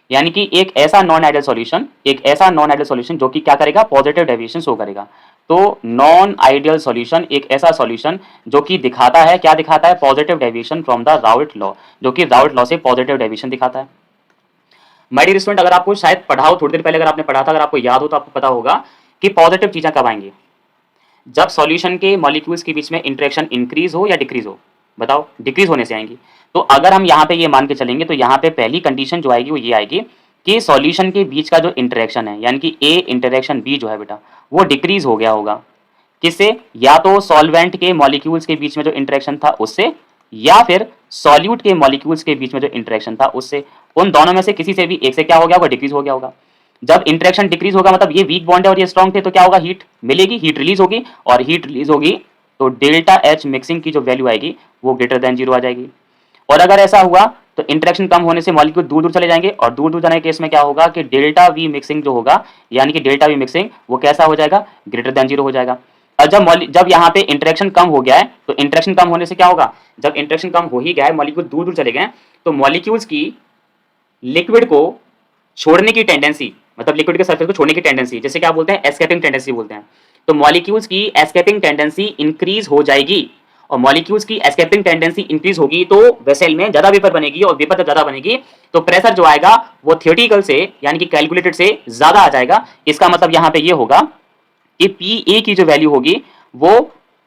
यानी कि एक ऐसा नॉन आइडियल सॉल्यूशन, एक ऐसा नॉन आइडियल सॉल्यूशन जो कि क्या करेगा, पॉजिटिव डेविएशन शो करेगा। तो नॉन आइडियल सॉल्यूशन एक ऐसा सॉल्यूशन जो कि दिखाता है, क्या दिखाता है, positive deviation from the Raoult law, जो कि राउल्ट लॉ से पॉजिटिव डेविएशन दिखाता है। माय डियर स्टूडेंट, अगर आपको शायद पढ़ा हो, थोड़ी देर पहले अगर आपने पढ़ा था, अगर आपको याद हो तो आपको पता होगा कि पॉजिटिव चीजें कब आएंगी, जब सॉल्यूशन के मॉलिक्यूल्स के बीच में इंटरेक्शन इंक्रीज हो या डिक्रीज हो। बताओ, डिक्रीज होने से आएंगी। तो अगर हम यहाँ पे ये मान के चलेंगे तो यहाँ पे पहली कंडीशन जो आएगी वो ये आएगी कि सॉल्यूशन के बीच का जो इंटरेक्शन है, यानी कि ए इंटरेक्शन बी जो है बेटा, वो डिक्रीज हो गया होगा। किससे? या तो सॉल्वेंट के मॉलिक्यूल्स के बीच में जो इंटरेक्शन था उससे, या फिर सॉल्यूट के मॉलिक्यूल्स के बीच में जो इंटरेक्शन था उससे। उन दोनों में से किसी से भी एक से क्या हो गया होगा, डिक्रीज हो गया होगा। जब इंटरेक्शन डिक्रीज होगा मतलब ये वीक बॉन्ड है और ये स्ट्रॉन्ग थे, तो क्या होगा, हीट मिलेगी, हीट रिलीज होगी, और हीट रिलीज होगी तो डेल्टा एच मिक्सिंग की जो वैल्यू आएगी वो ग्रेटर देन 0 आ जाएगी। और अगर ऐसा हुआ तो इंटरेक्शन कम होने से मॉलिक्यूल दूर दूर चले जाएंगे, और दूर दूर जाने के केस में क्या होगा कि डेल्टा वी मिक्सिंग जो होगा, यानी कि डेल्टा वी मिक्सिंग वो कैसा हो जाएगा, ग्रेटर देन 0 हो जाएगा। और जब यहाँ पे इंटरेक्शन कम हो गया है, तो इंटरेक्शन कम होने से क्या होगा, जब इंटरेक्शन कम हो ही गया है, मॉलिक्यूल दूर दूर चले गए, तो मॉलिक्यूल्स की लिक्विड को छोड़ने की टेंडेंसी, मतलब लिक्विड के सरफेस को छोड़ने की टेंडेंसी, जैसे क्या बोलते हैं, एस्केपिंग टेंडेंसी बोलते हैं। तो मॉलिक्यूल्स की एस्केपिंग टेंडेंसी इंक्रीज हो जाएगी, और मॉलिक्यूल्स की एस्केपिंग टेंडेंसी इंक्रीज होगी तो वेसल में ज्यादा वेपर बनेगी, और वेपर जब ज्यादा बनेगी तो प्रेशर जो आएगा वो थियोरेटिकल से यानी कि कैलकुलेटेड से ज्यादा आ जाएगा। इसका मतलब यहाँ पे ये होगा कि पी ए की जो वैल्यू होगी वो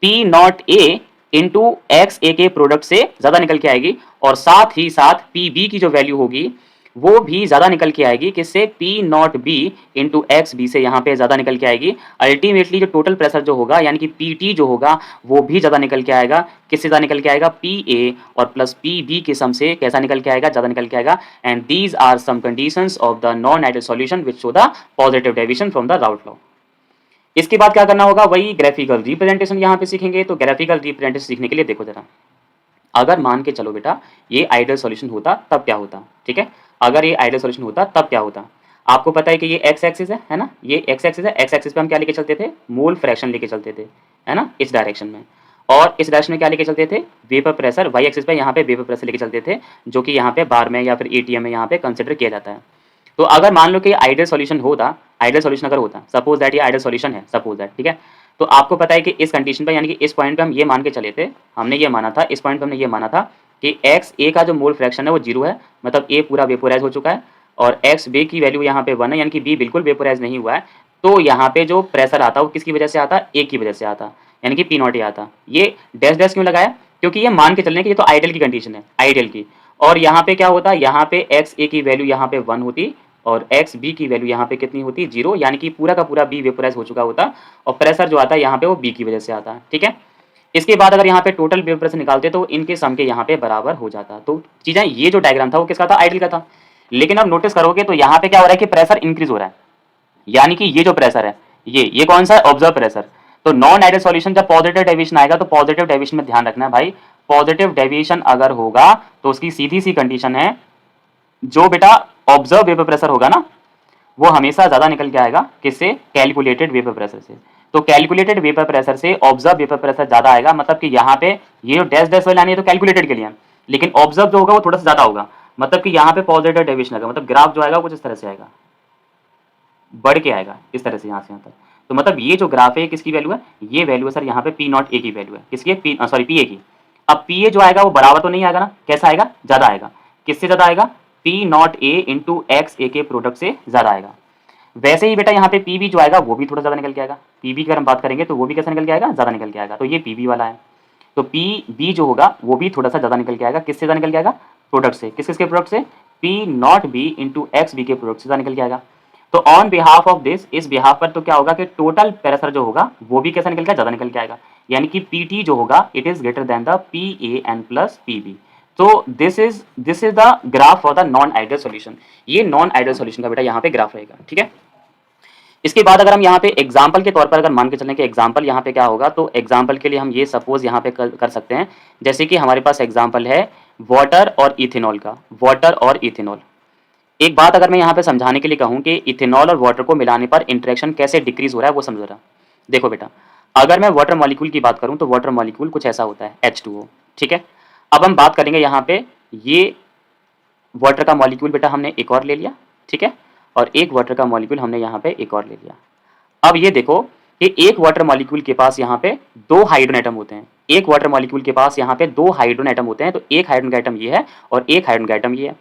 P naught A into X A के प्रोडक्ट से ज्यादा निकल के आएगी, और साथ ही साथ पी बी की जो वैल्यू होगी वो भी ज्यादा निकल के आएगी। किससे? P naught B into X B से यहाँ पे ज्यादा निकल के आएगी। अल्टीमेटली जो टोटल प्रेशर जो होगा यानी कि पी टी जो होगा वो भी ज्यादा निकल के आएगा। किससे ज्यादा निकल के आएगा? पी ए और प्लस पी बी के सम से कैसा निकल के आएगा? ज्यादा निकल के आएगा। And these are some conditions of the non ideal solution which show the positive deviation from the Raoult law. इसके बाद क्या करना होगा? वही ग्राफिकल रिप्रेजेंटेशन यहाँ पे सीखेंगे। तो ग्राफिकल रिप्रेजेंटेशन सीखने के लिए देखो जरा, अगर मान के चलो बेटा ये आइडियल सॉल्यूशन होता तब क्या होता, ठीक है, अगर ये आइडियल सॉल्यूशन होता तब क्या होता। आपको पता है कि ये एक्स एक्सिस है ना, ये एक्स एक्सिस है। एक्स एक्सिस पे हम क्या लेके चलते थे? मोल फ्रैक्शन लेके चलते थे, है ना, इस डायरेक्शन में। और इस डायरेक्शन में क्या लेके चलते थे? Vapour pressure. वाई एक्सिस पे यहाँ पे वेपर प्रेशर लेके चलते थे, जो कि यहाँ पे बार में या फिर एटीएम में यहाँ पे कंसिडर किया जाता है। तो अगर मान लो कि आइडियल सॉल्यूशन होता, आइडियल सॉल्यूशन अगर होता, सपोज दैट ये आइडियल सॉल्यूशन है, सपोज दैट, ठीक है, तो आपको पता है कि इस कंडीशन पे यानी कि इस पॉइंट पे हम ये मान के चले थे, हमने ये माना था, इस पॉइंट पे हमने ये माना था कि एक्स ए का जो मोल फ्रैक्शन है वो 0 है, मतलब ए पूरा वेपोराइज हो चुका है, और एक्स बी की वैल्यू यहाँ पे 1 है, यानी कि बी बिल्कुल वेपोराइज नहीं हुआ है। तो यहाँ पे जो प्रेशर आता वो किसकी वजह से आता? ए की वजह से आता, यानी कि पी नॉट ए आता। ये डैश डैश क्यों लगाया? क्योंकि ये मान के चलने की ये तो आइडियल की कंडीशन है, आइडियल की। और यहाँ पे क्या होता? यहाँ पे एक्स ए की वैल्यू यहाँ पे 1 होती, और एक्स बी की वैल्यू यहाँ पे कितनी होती? 0, यानी कि पूरा का पूरा बी वेपोराइज हो चुका होता, और प्रेशर जो आता है यहाँ पे वो बी की वजह से आता है, ठीक है। इसके बाद अगर यहाँ पे टोटल वेपर प्रेशर निकालते तो इनके सम के यहाँ पे बराबर हो जाता। तो चीजें, ये जो डायग्राम था वो किसका था? आइडियल का था। लेकिन अब नोटिस करोगे तो यहाँ पे क्या हो रहा है कि प्रेशर इंक्रीज हो रहा है, यानी कि ये जो प्रेशर है ये कौन सा है? Observe pressure. तो नॉन आइडियल सॉल्यूशन जब पॉजिटिव डेविएशन आएगा, तो पॉजिटिव डेविएशन में ध्यान रखना है भाई, पॉजिटिव डेविएशन अगर होगा तो उसकी सीधी सी कंडीशन है, जो बेटा ऑब्जर्व वेपर प्रेशर होगा ना वो हमेशा ज्यादा निकल के आएगा। किससे? कैलकुलेटेड वेपर प्रेशर से। तो कैलकुलेटेड वेपर प्रेशर से ऑब्जर्व वेपर प्रेशर ज्यादा आएगा, मतलब कि यहाँ पे ये जो डैश डैश वाली लाइन है तो कैलकुलेटेड के लिए, लेकिन ऑब्जर्व जो होगा वो थोड़ा सा ज्यादा होगा, मतलब कि यहाँ पे पॉजिटिव डेविएशन आएगा, मतलब ग्राफ जो आएगा कुछ इस तरह से आएगा, बढ़ के आएगा इस तरह से यहाँ से यहाँ तक। तो मतलब ये जो ग्राफ है किसकी वैल्यू है? ये वैल्यू है सर यहाँ पे पी नॉट ए की वैल्यू है। किसकी? पी ए की। अब पी ए जो आएगा वो बराबर तो नहीं आएगा ना, कैसा आएगा? ज्यादा आएगा। किससे ज्यादा आएगा? P naught A into X A के प्रोडक्ट से ज्यादा आएगा। वैसे ही बेटा यहाँ पे पी बी जो आएगा वो भी थोड़ा ज़्यादा निकल के आएगा। पी बी की अगर हम बात करेंगे तो वो भी कैसे निकल के आएगा, ज़्यादा निकल के आएगा। तो ये पी बी वाला है, तो पी बी जो होगा वो भी थोड़ा सा ज़्यादा निकल के आएगा। किससे ज़्यादा निकल के आएगा, प्रोडक्ट से। किस किसके प्रोडक्ट से, P naught B into X B के प्रोडक्ट से ज़्यादा निकल के आएगा। तो ऑन बिहाफ ऑफ दिस, इस बिहाफ पर तो क्या होगा कि टोटल प्रेशर जो होगा वो भी कैसा निकल के ज़्यादा निकल के आएगा, यानी कि पी टी जो होगा it is greater than the P A N plus P B. तो this is the graph for the non ideal solution. ये नॉन आइडियल सॉल्यूशन का बेटा यहाँ पे ग्राफ रहेगा, ठीक है। इसके बाद अगर हम यहाँ पे एग्जाम्पल के तौर पर अगर मान के चलें कि एग्जाम्पल यहाँ पे क्या होगा, तो एग्जाम्पल के लिए हम ये सपोज यहाँ पे कर सकते हैं, जैसे कि हमारे पास एग्जाम्पल है वाटर और इथेनॉल का। वाटर और इथेनॉल, एक बात अगर मैं यहाँ पे समझाने के लिए कहूँ कि इथेनॉल और वाटर को मिलाने पर इंटरेक्शन कैसे डिक्रीज हो रहा है वो समझो रहा। देखो बेटा, अगर मैं वाटर मॉलिक्यूल की बात करूँ तो वाटर मॉलिक्यूल कुछ ऐसा होता है H2O, ठीक है। अब हम बात करेंगे यहाँ पे, ये वाटर का मॉलिक्यूल बेटा हमने एक और ले लिया, ठीक है, और एक वाटर का मॉलिक्यूल हमने यहाँ पे एक और ले लिया। अब ये देखो कि एक वाटर मॉलिक्यूल के पास यहाँ पे दो हाइड्रोजन एटम होते हैं। एक वाटर मॉलिक्यूल के पास यहाँ पे दो हाइड्रोजन एटम होते हैं, तो एक हाइड्रोजन का एटम ये है और एक हाइड्रोजन का एटम ये है।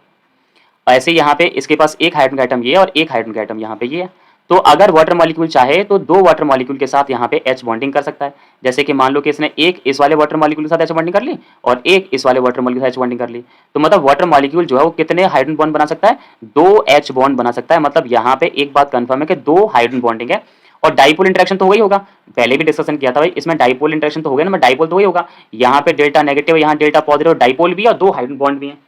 ऐसे यहाँ पे इसके पास एक हाइड्रोजन का एटम ये है और एक हाइड्रोजन का एटम यहाँ पे ये है। तो अगर वाटर मॉलिक्यूल चाहे तो दो वाटर मॉलिक्यूल के साथ यहाँ पे H बॉन्डिंग कर सकता है। जैसे कि मान लो कि इसने एक इस वाले वाटर मॉलिक्यूल के साथ H बॉन्डिंग कर ली और एक इस वाले वाटर मॉलिक्यूल के साथ H बॉन्डिंग कर ली, तो मतलब वाटर मॉलिक्यूल जो है वो कितने हाइड्रोजन बॉन्ड बना सकता है, दो H बॉन्ड बना सकता है। मतलब यहाँ पे एक बात कंफर्म है कि दो हाइड्रोजन बॉन्डिंग है। और डाइपोल इंटरेक्शन तो हो गई होगा, पहले भी डिस्कशन किया था भाई, इसमें डाइपोल इंटरेक्शन तो हो गया ना, डाइपोल तो वही होगा, यहाँ पे डेल्टा नेगेटिव, यहाँ डेल्टा पॉजिटिव, डाइपोल भी और दो हाइड्रोजन बॉन्ड भी है।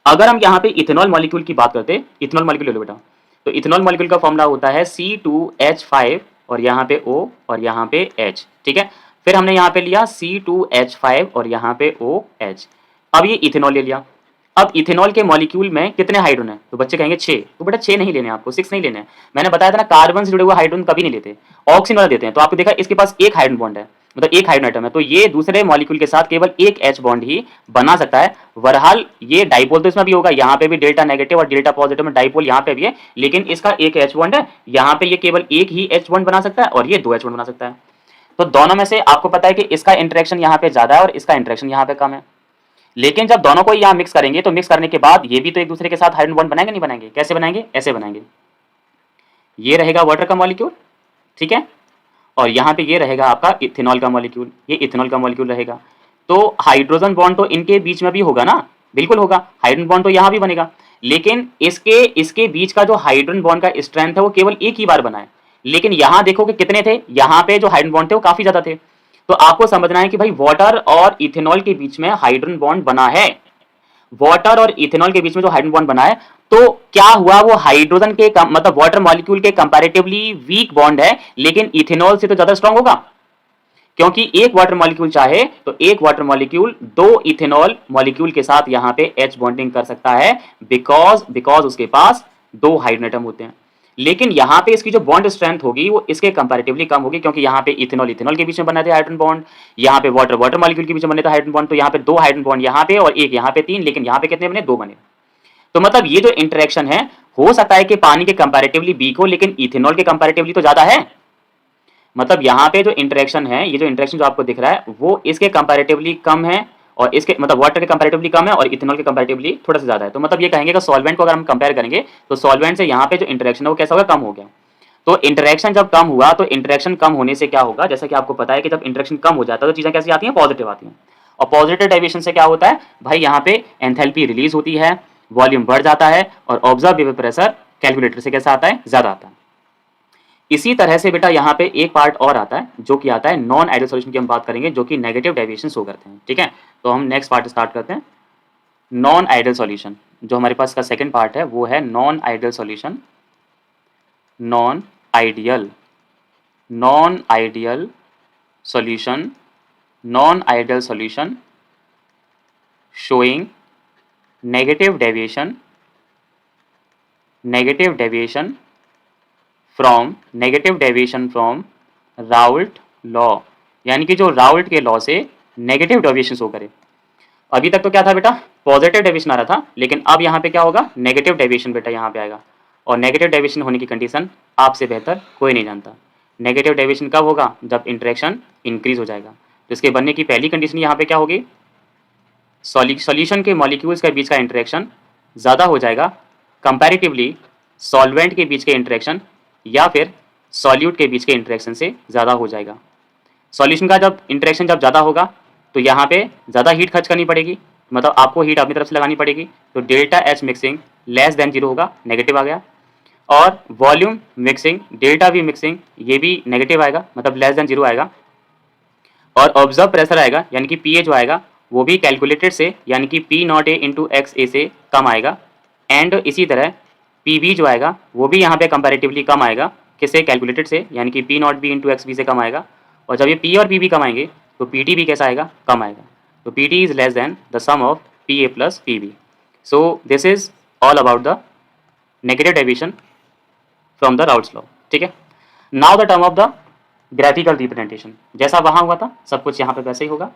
अगर हम यहाँ पे इथेनॉल मॉलिक्यूल की बात करते हैं, इथेनॉल मॉलिक्यूल ले लो बेटा, तो इथेनॉल मॉलिक्यूल का फॉर्मूला होता है C2H5 और यहाँ पे O और यहाँ पे H, ठीक है। फिर हमने यहाँ पे लिया C2H5 और यहाँ पे OH। अब ये इथेनॉल ले लिया। अब इथेनॉल के मॉलिक्यूल में कितने हाइड्रोजन है, तो बच्चे कहेंगे 6। तो बेटा 6 नहीं लेने, आपको 6 नहीं लेने हैं। मैंने बताया था ना, कार्बन से जुड़े हुए हाइड्रोजन कभी नहीं लेते, ऑक्सीजन वाला देते हैं। तो आपको देखा इसके पास एक हाइड्रोजन बॉन्ड है, मतलब एक हाइड्रोजन एटम है, तो ये दूसरे मॉलिक्यूल के साथ केवल एक H बॉन्ड ही बना सकता है। बहरहाल ये डाइपोल तो इसमें भी होगा, यहाँ पे भी डेल्टा नेगेटिव और डेल्टा पॉजिटिव में डाइपोल यहाँ पे भी है, लेकिन इसका एक H बॉन्ड है, यहाँ पे ये केवल एक ही H बॉन्ड बना सकता है और ये दो H बॉन्ड बना सकता है। तो दोनों में से आपको पता है कि इसका इंटरेक्शन यहाँ पे ज्यादा है और इसका इंटरेक्शन यहाँ पे कम है। लेकिन जब दोनों को यहाँ मिक्स करेंगे तो मिक्स करने के बाद ये भी तो एक दूसरे के साथ हाइड्रोजन बॉन्ड बनाएंगे, नहीं बनाएंगे? कैसे बनाएंगे, ऐसे बनाएंगे। ये रहेगा वाटर का मॉलिक्यूल, ठीक है, और यहाँ पे ये रहेगा आपका इथेनॉल का मॉलिक्यूल, ये इथेनॉल का मॉलिक्यूल रहेगा। तो हाइड्रोजन बॉन्ड तो इनके बीच में भी होगा ना, बिल्कुल होगा, हाइड्रोजन बॉन्ड तो यहाँ भी बनेगा, लेकिन इसके बीच का जो हाइड्रोजन बॉन्ड का स्ट्रेंथ है वो केवल एक ही बार बना है। लेकिन यहाँ देखो कि कितने थे, यहाँ पे जो हाइड्रोजन बॉन्ड थे वो काफी ज्यादा थे। तो आपको समझना है कि भाई वाटर और इथेनॉल के बीच में हाइड्रोजन बॉन्ड बना है, वाटर और इथेनॉल के बीच में जो हाइड्रोजन बॉन्ड बना है, तो क्या हुआ, वो हाइड्रोजन के मतलब वाटर मॉलिक्यूल के कंपैरेटिवली वीक बॉन्ड है, लेकिन इथेनॉल से तो ज्यादा स्ट्रांग होगा। क्योंकि एक वाटर मॉलिक्यूल चाहे तो एक वाटर मॉलिक्यूल दो इथेनॉल मॉलिक्यूल के साथ यहाँ पे H बॉन्डिंग कर सकता है, बिकॉज उसके पास दो हाइड्रोजन एटम होते हैं। लेकिन यहाँ पे इसकी जो बॉन्ड स्ट्रेंथ होगी वो इसके कंपैरेटिवली कम होगी, क्योंकि यहाँ पे इथेनॉल के बीच में बना थे हाइड्रोजन बॉन्ड, यहाँ पे वाटर मॉलिक्यूल के बीच में बने थे हाइड्रोजन बॉन्ड। तो यहाँ पे दो हाइड्रोजन बॉन्ड यहाँ पे और एक यहाँ पे तीन, लेकिन यहाँ पे कितने बने, दो बने। तो मतलब ये जो इंटरेक्शन है, हो सकता है कि पानी के कंपैरेटिवली वीक हो, लेकिन इथेनॉल के कंपैरेटिवली तो ज्यादा है। मतलब यहाँ पे जो इंटरेक्शन है, ये जो इंटरेक्शन जो आपको दिख रहा है वो इसके कंपैरेटिवली कम है, और इसके मतलब वाटर के कंपैरेटिवली कम है और इथेनॉल के कंपैरेटिवली थोड़ा सा ज्यादा है। तो मतलब ये कहेंगे कि सॉल्वेंट को अगर हम कंपेयर करेंगे तो सॉल्वेंट से यहाँ पे जो इंटरेक्शन है वो कैसा होगा, कम हो गया। तो इंटरेक्शन जब कम हुआ, तो इंटरेक्शन कम होने से क्या होगा, जैसा कि आपको पता है कि जब इंटरेक्शन कम हो जाता है तो चीजें कैसी आती हैं, पॉजिटिव आती हैं। और पॉजिटिव डेविएशन से क्या होता है भाई, यहाँ पे एंथैल्पी रिलीज होती है, वॉल्यूम बढ़ जाता है और ऑब्जर्वेबल प्रेशर कैलकुलेटर से कैसा आता है, ज्यादा आता है। इसी तरह से बेटा यहाँ पे एक पार्ट और आता है जो कि आता है नॉन आइडियल सॉल्यूशन की हम बात करेंगे, जो कि नेगेटिव डेविएशन शो करते हैं, ठीक है। तो हम नेक्स्ट पार्ट स्टार्ट करते हैं, नॉन आइडियल सॉल्यूशन। जो हमारे पास का सेकंड पार्ट है वो है non ideal solution. Non ideal solution, non ideal solution showing negative deviation from Raoult law, यानी कि जो राउल्ट के लॉ से नेगेटिव डेविएशन शो करे। अभी तक तो क्या था बेटा, पॉजिटिव डेविएशन आ रहा था, लेकिन अब यहाँ पे क्या होगा, नेगेटिव डेविएशन बेटा यहाँ पे आएगा। और नेगेटिव डेविएशन होने की कंडीशन आपसे बेहतर कोई नहीं जानता। नेगेटिव डेविएशन कब होगा, जब इंटरेक्शन इंक्रीज हो जाएगा। तो इसके बनने की पहली कंडीशन यहाँ पे क्या होगी, सॉल्यूशन के मॉलिक्यूल्स के बीच का इंटरेक्शन ज़्यादा हो जाएगा कंपैरेटिवली सॉल्वेंट के बीच के इंटरेक्शन या फिर सॉल्यूट के बीच के इंटरेक्शन से ज़्यादा हो जाएगा। सॉल्यूशन का जब इंटरेक्शन जब ज़्यादा होगा तो यहाँ पे ज़्यादा हीट खर्च करनी पड़ेगी, मतलब आपको हीट अपनी तरफ से लगानी पड़ेगी, तो delta H mixing less than 0 होगा, नेगेटिव आ गया। और volume mixing delta V mixing ये भी नेगेटिव आएगा, मतलब लेस देन 0 आएगा। और ऑब्जर्व प्रेशर आएगा यानी कि पी ए जो आएगा वो भी कैलकुलेटेड से यानी कि P naught A into X A से कम आएगा। एंड इसी तरह पी बी जो आएगा वो भी यहाँ पे कंपैरेटिवली कम आएगा, किससे, कैलकुलेटेड से, यानी कि P naught B into X B से कम आएगा। और जब ये पी और पी बी कम आएंगे तो पी टी भी कैसा आएगा, कम आएगा। तो P T is less than the sum of P A plus P B. So this is all about the negative deviation from the Raoult's law. ठीक है, now the term of the graphical representation, जैसा वहाँ हुआ था सब कुछ यहाँ पे वैसे ही होगा।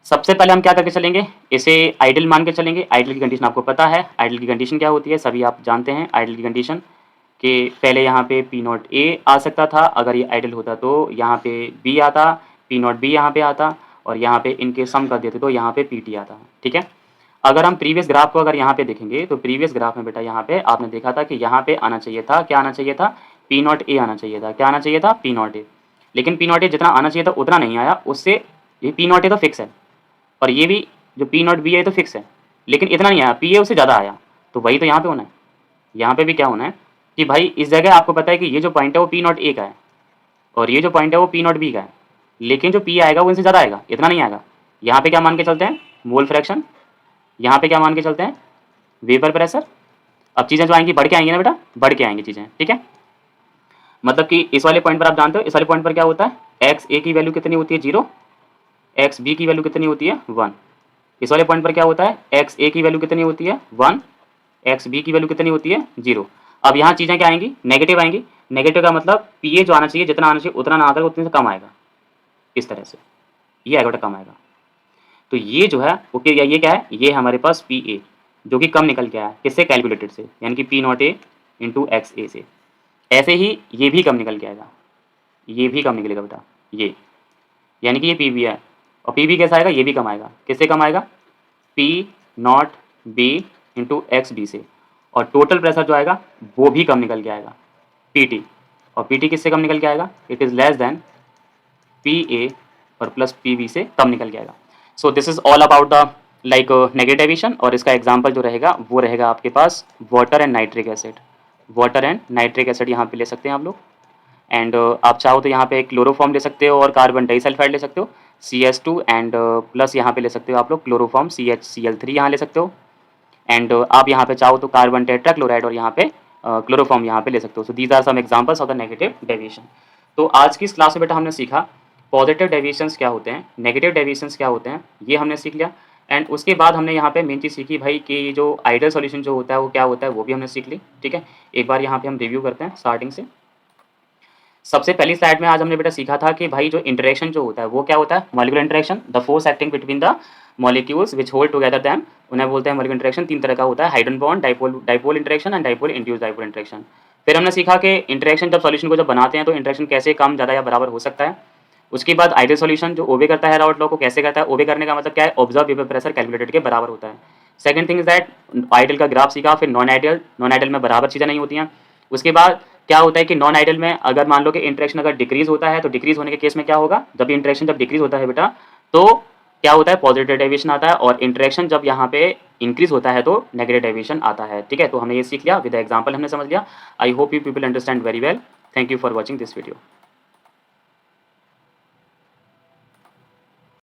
सबसे पहले हम क्या करके चलेंगे, इसे आइडल मान के चलेंगे। आइडल की कंडीशन आपको पता है, आइडल की कंडीशन क्या होती है सभी आप जानते हैं। आइडल की कंडीशन कि पहले यहाँ पे पी नॉट ए आ सकता था, अगर ये आइडल होता तो यहाँ पे बी आता, पी नॉट बी यहाँ पे आता, और यहाँ पे इनके सम कर देते तो यहाँ पे पी टी आता। ठीक है, अगर हम प्रीवियस ग्राफ को अगर यहाँ पे देखेंगे तो प्रीवियस ग्राफ में बेटा यहाँ पे आपने देखा था कि यहाँ पे आना चाहिए था, क्या आना चाहिए था, पी नॉट ए आना चाहिए था। क्या आना चाहिए था, पी नॉट ए। लेकिन पी नॉट ए जितना आना चाहिए था उतना नहीं आया, उससे ये पी नॉट ए तो फिक्स है, और ये भी जो पी नॉट बी है तो फिक्स है, लेकिन इतना नहीं आया, पी ए उससे ज़्यादा आया। तो वही तो यहाँ पे होना है, यहाँ पे भी क्या होना है कि भाई इस जगह आपको पता है कि ये जो पॉइंट है वो पी नॉट ए का है और ये जो पॉइंट है वो पी नॉट बी का है, लेकिन जो पी आएगा वो इनसे ज़्यादा आएगा, इतना नहीं आएगा। यहाँ पे क्या मान के चलते हैं, मोल फ्रैक्शन, यहाँ पे क्या मान के चलते हैं, वेपर प्रेशर। अब चीज़ें जो आएंगी बढ़ के आएंगी ना बेटा, बढ़ के आएंगी चीज़ें। ठीक है, मतलब कि इस वाले पॉइंट पर आप जानते हो, इस वाले पॉइंट पर क्या होता है, एक्स ए की वैल्यू कितनी होती है, 0, एक्स बी की वैल्यू कितनी होती है, 1। इस वाले पॉइंट पर क्या होता है, एक्स ए की वैल्यू कितनी होती है, 1, एक्स बी की वैल्यू कितनी होती है, 0। अब यहाँ चीज़ें क्या आएंगी, नेगेटिव आएंगी। नेगेटिव का मतलब पी ए जो आना चाहिए, जितना आना चाहिए उतना ना आकर उतने से कम आएगा, इस तरह से ये आएगा बेटा, कम आएगा। तो ये जो है ओके, या ये क्या है, ये हमारे पास पी ए जो कि कम निकल के आया, किससे, कैलकुलेटेड से, यानी कि P naught A into X A से। ऐसे ही ये भी कम निकल के आएगा, ये भी कम निकलेगा बेटा, ये यानी कि ये पी बी है, और पी बी कैसा आएगा, ये भी कम आएगा, किससे कम आएगा, P naught B into X B से। और टोटल प्रेशर जो आएगा वो भी कम निकल के आएगा, पी टी। और पी टी किससे कम निकल के आएगा, it is less than P A और प्लस पी बी से कम निकल के आएगा। So this is all about the like negative deviation. और इसका एग्जांपल जो रहेगा वो रहेगा आपके पास water and nitric acid. Water and nitric acid यहाँ पे ले सकते हैं आप लोग। एंड आप चाहो तो यहाँ पे क्लोरोफॉर्म ले सकते हो और कार्बन डाइसल्फाइड ले सकते हो, CS2 एंड प्लस यहाँ पे ले सकते हो आप लोग क्लोरोफॉर्म CHCl3 यहाँ ले सकते हो। एंड आप यहाँ पे चाहो तो कार्बन टेट्राक्लोराइड और यहाँ पे क्लोरोफॉर्म यहाँ पे ले सकते हो। So these are some examples of the negative deviation. तो आज की इस क्लास में बेटा हमने सीखा पॉजिटिव डेविएशंस क्या होते हैं, नेगेटिव डेविएशंस क्या होते हैं, ये हमने सीख लिया। एंड उसके बाद हमने यहाँ पे मेन चीज़ सीखी भाई कि जो आइडियल सॉल्यूशन जो होता है वो क्या होता है, वो भी हमने सीख ली। ठीक है, एक बार यहाँ पे हम रिव्यू करते हैं स्टार्टिंग से। सबसे पहली स्लाइड में आज हमने बेटा सीखा था कि भाई जो इंटरेक्शन जो होता है वो क्या होता है, molecular interaction, the force acting between the molecules which hold together them, उन्हें बोलते हैं मॉलिक्यूलर इंटरेक्शन। 3 तरह का होता है, hydrogen bond, dipole interaction and dipole induce dipole interaction. फिर हमने सीखा कि इंटरेक्शन जब सॉल्यूशन को जब बनाते हैं तो इंटरेक्शन कैसे कम, ज़्यादा या बराबर हो सकता है। उसके बाद आइडियल सॉल्यूशन जो ओबे करता है राउल्ट लॉ को, कैसे करता है, ओबे करने का मतलब क्या है, ऑब्जर्व वेपर प्रेशर कैलकुलेटेड के बराबर होता है। Second thing is that ideal का ग्राफ सीखा। फिर नॉन आइडियल में बराबर चीज़ें नहीं होती हैं। उसके बाद क्या होता है कि नॉन आइडियल में अगर मान लो कि इंटरेक्शन अगर डिक्रीज होता है तो डिक्रीज होने के केस में क्या होगा, जब इंटरेक्शन जब डिक्रीज होता है बेटा तो क्या होता है, पॉजिटिव डेविएशन आता है। और इंटरेक्शन जब यहाँ पे इंक्रीज होता है तो नेगेटिव डेविएशन आता है। ठीक है, तो हमने ये सीख लिया, विद एग्जांपल हमने समझ लिया। I hope you people understand very well. Thank you for watching this video.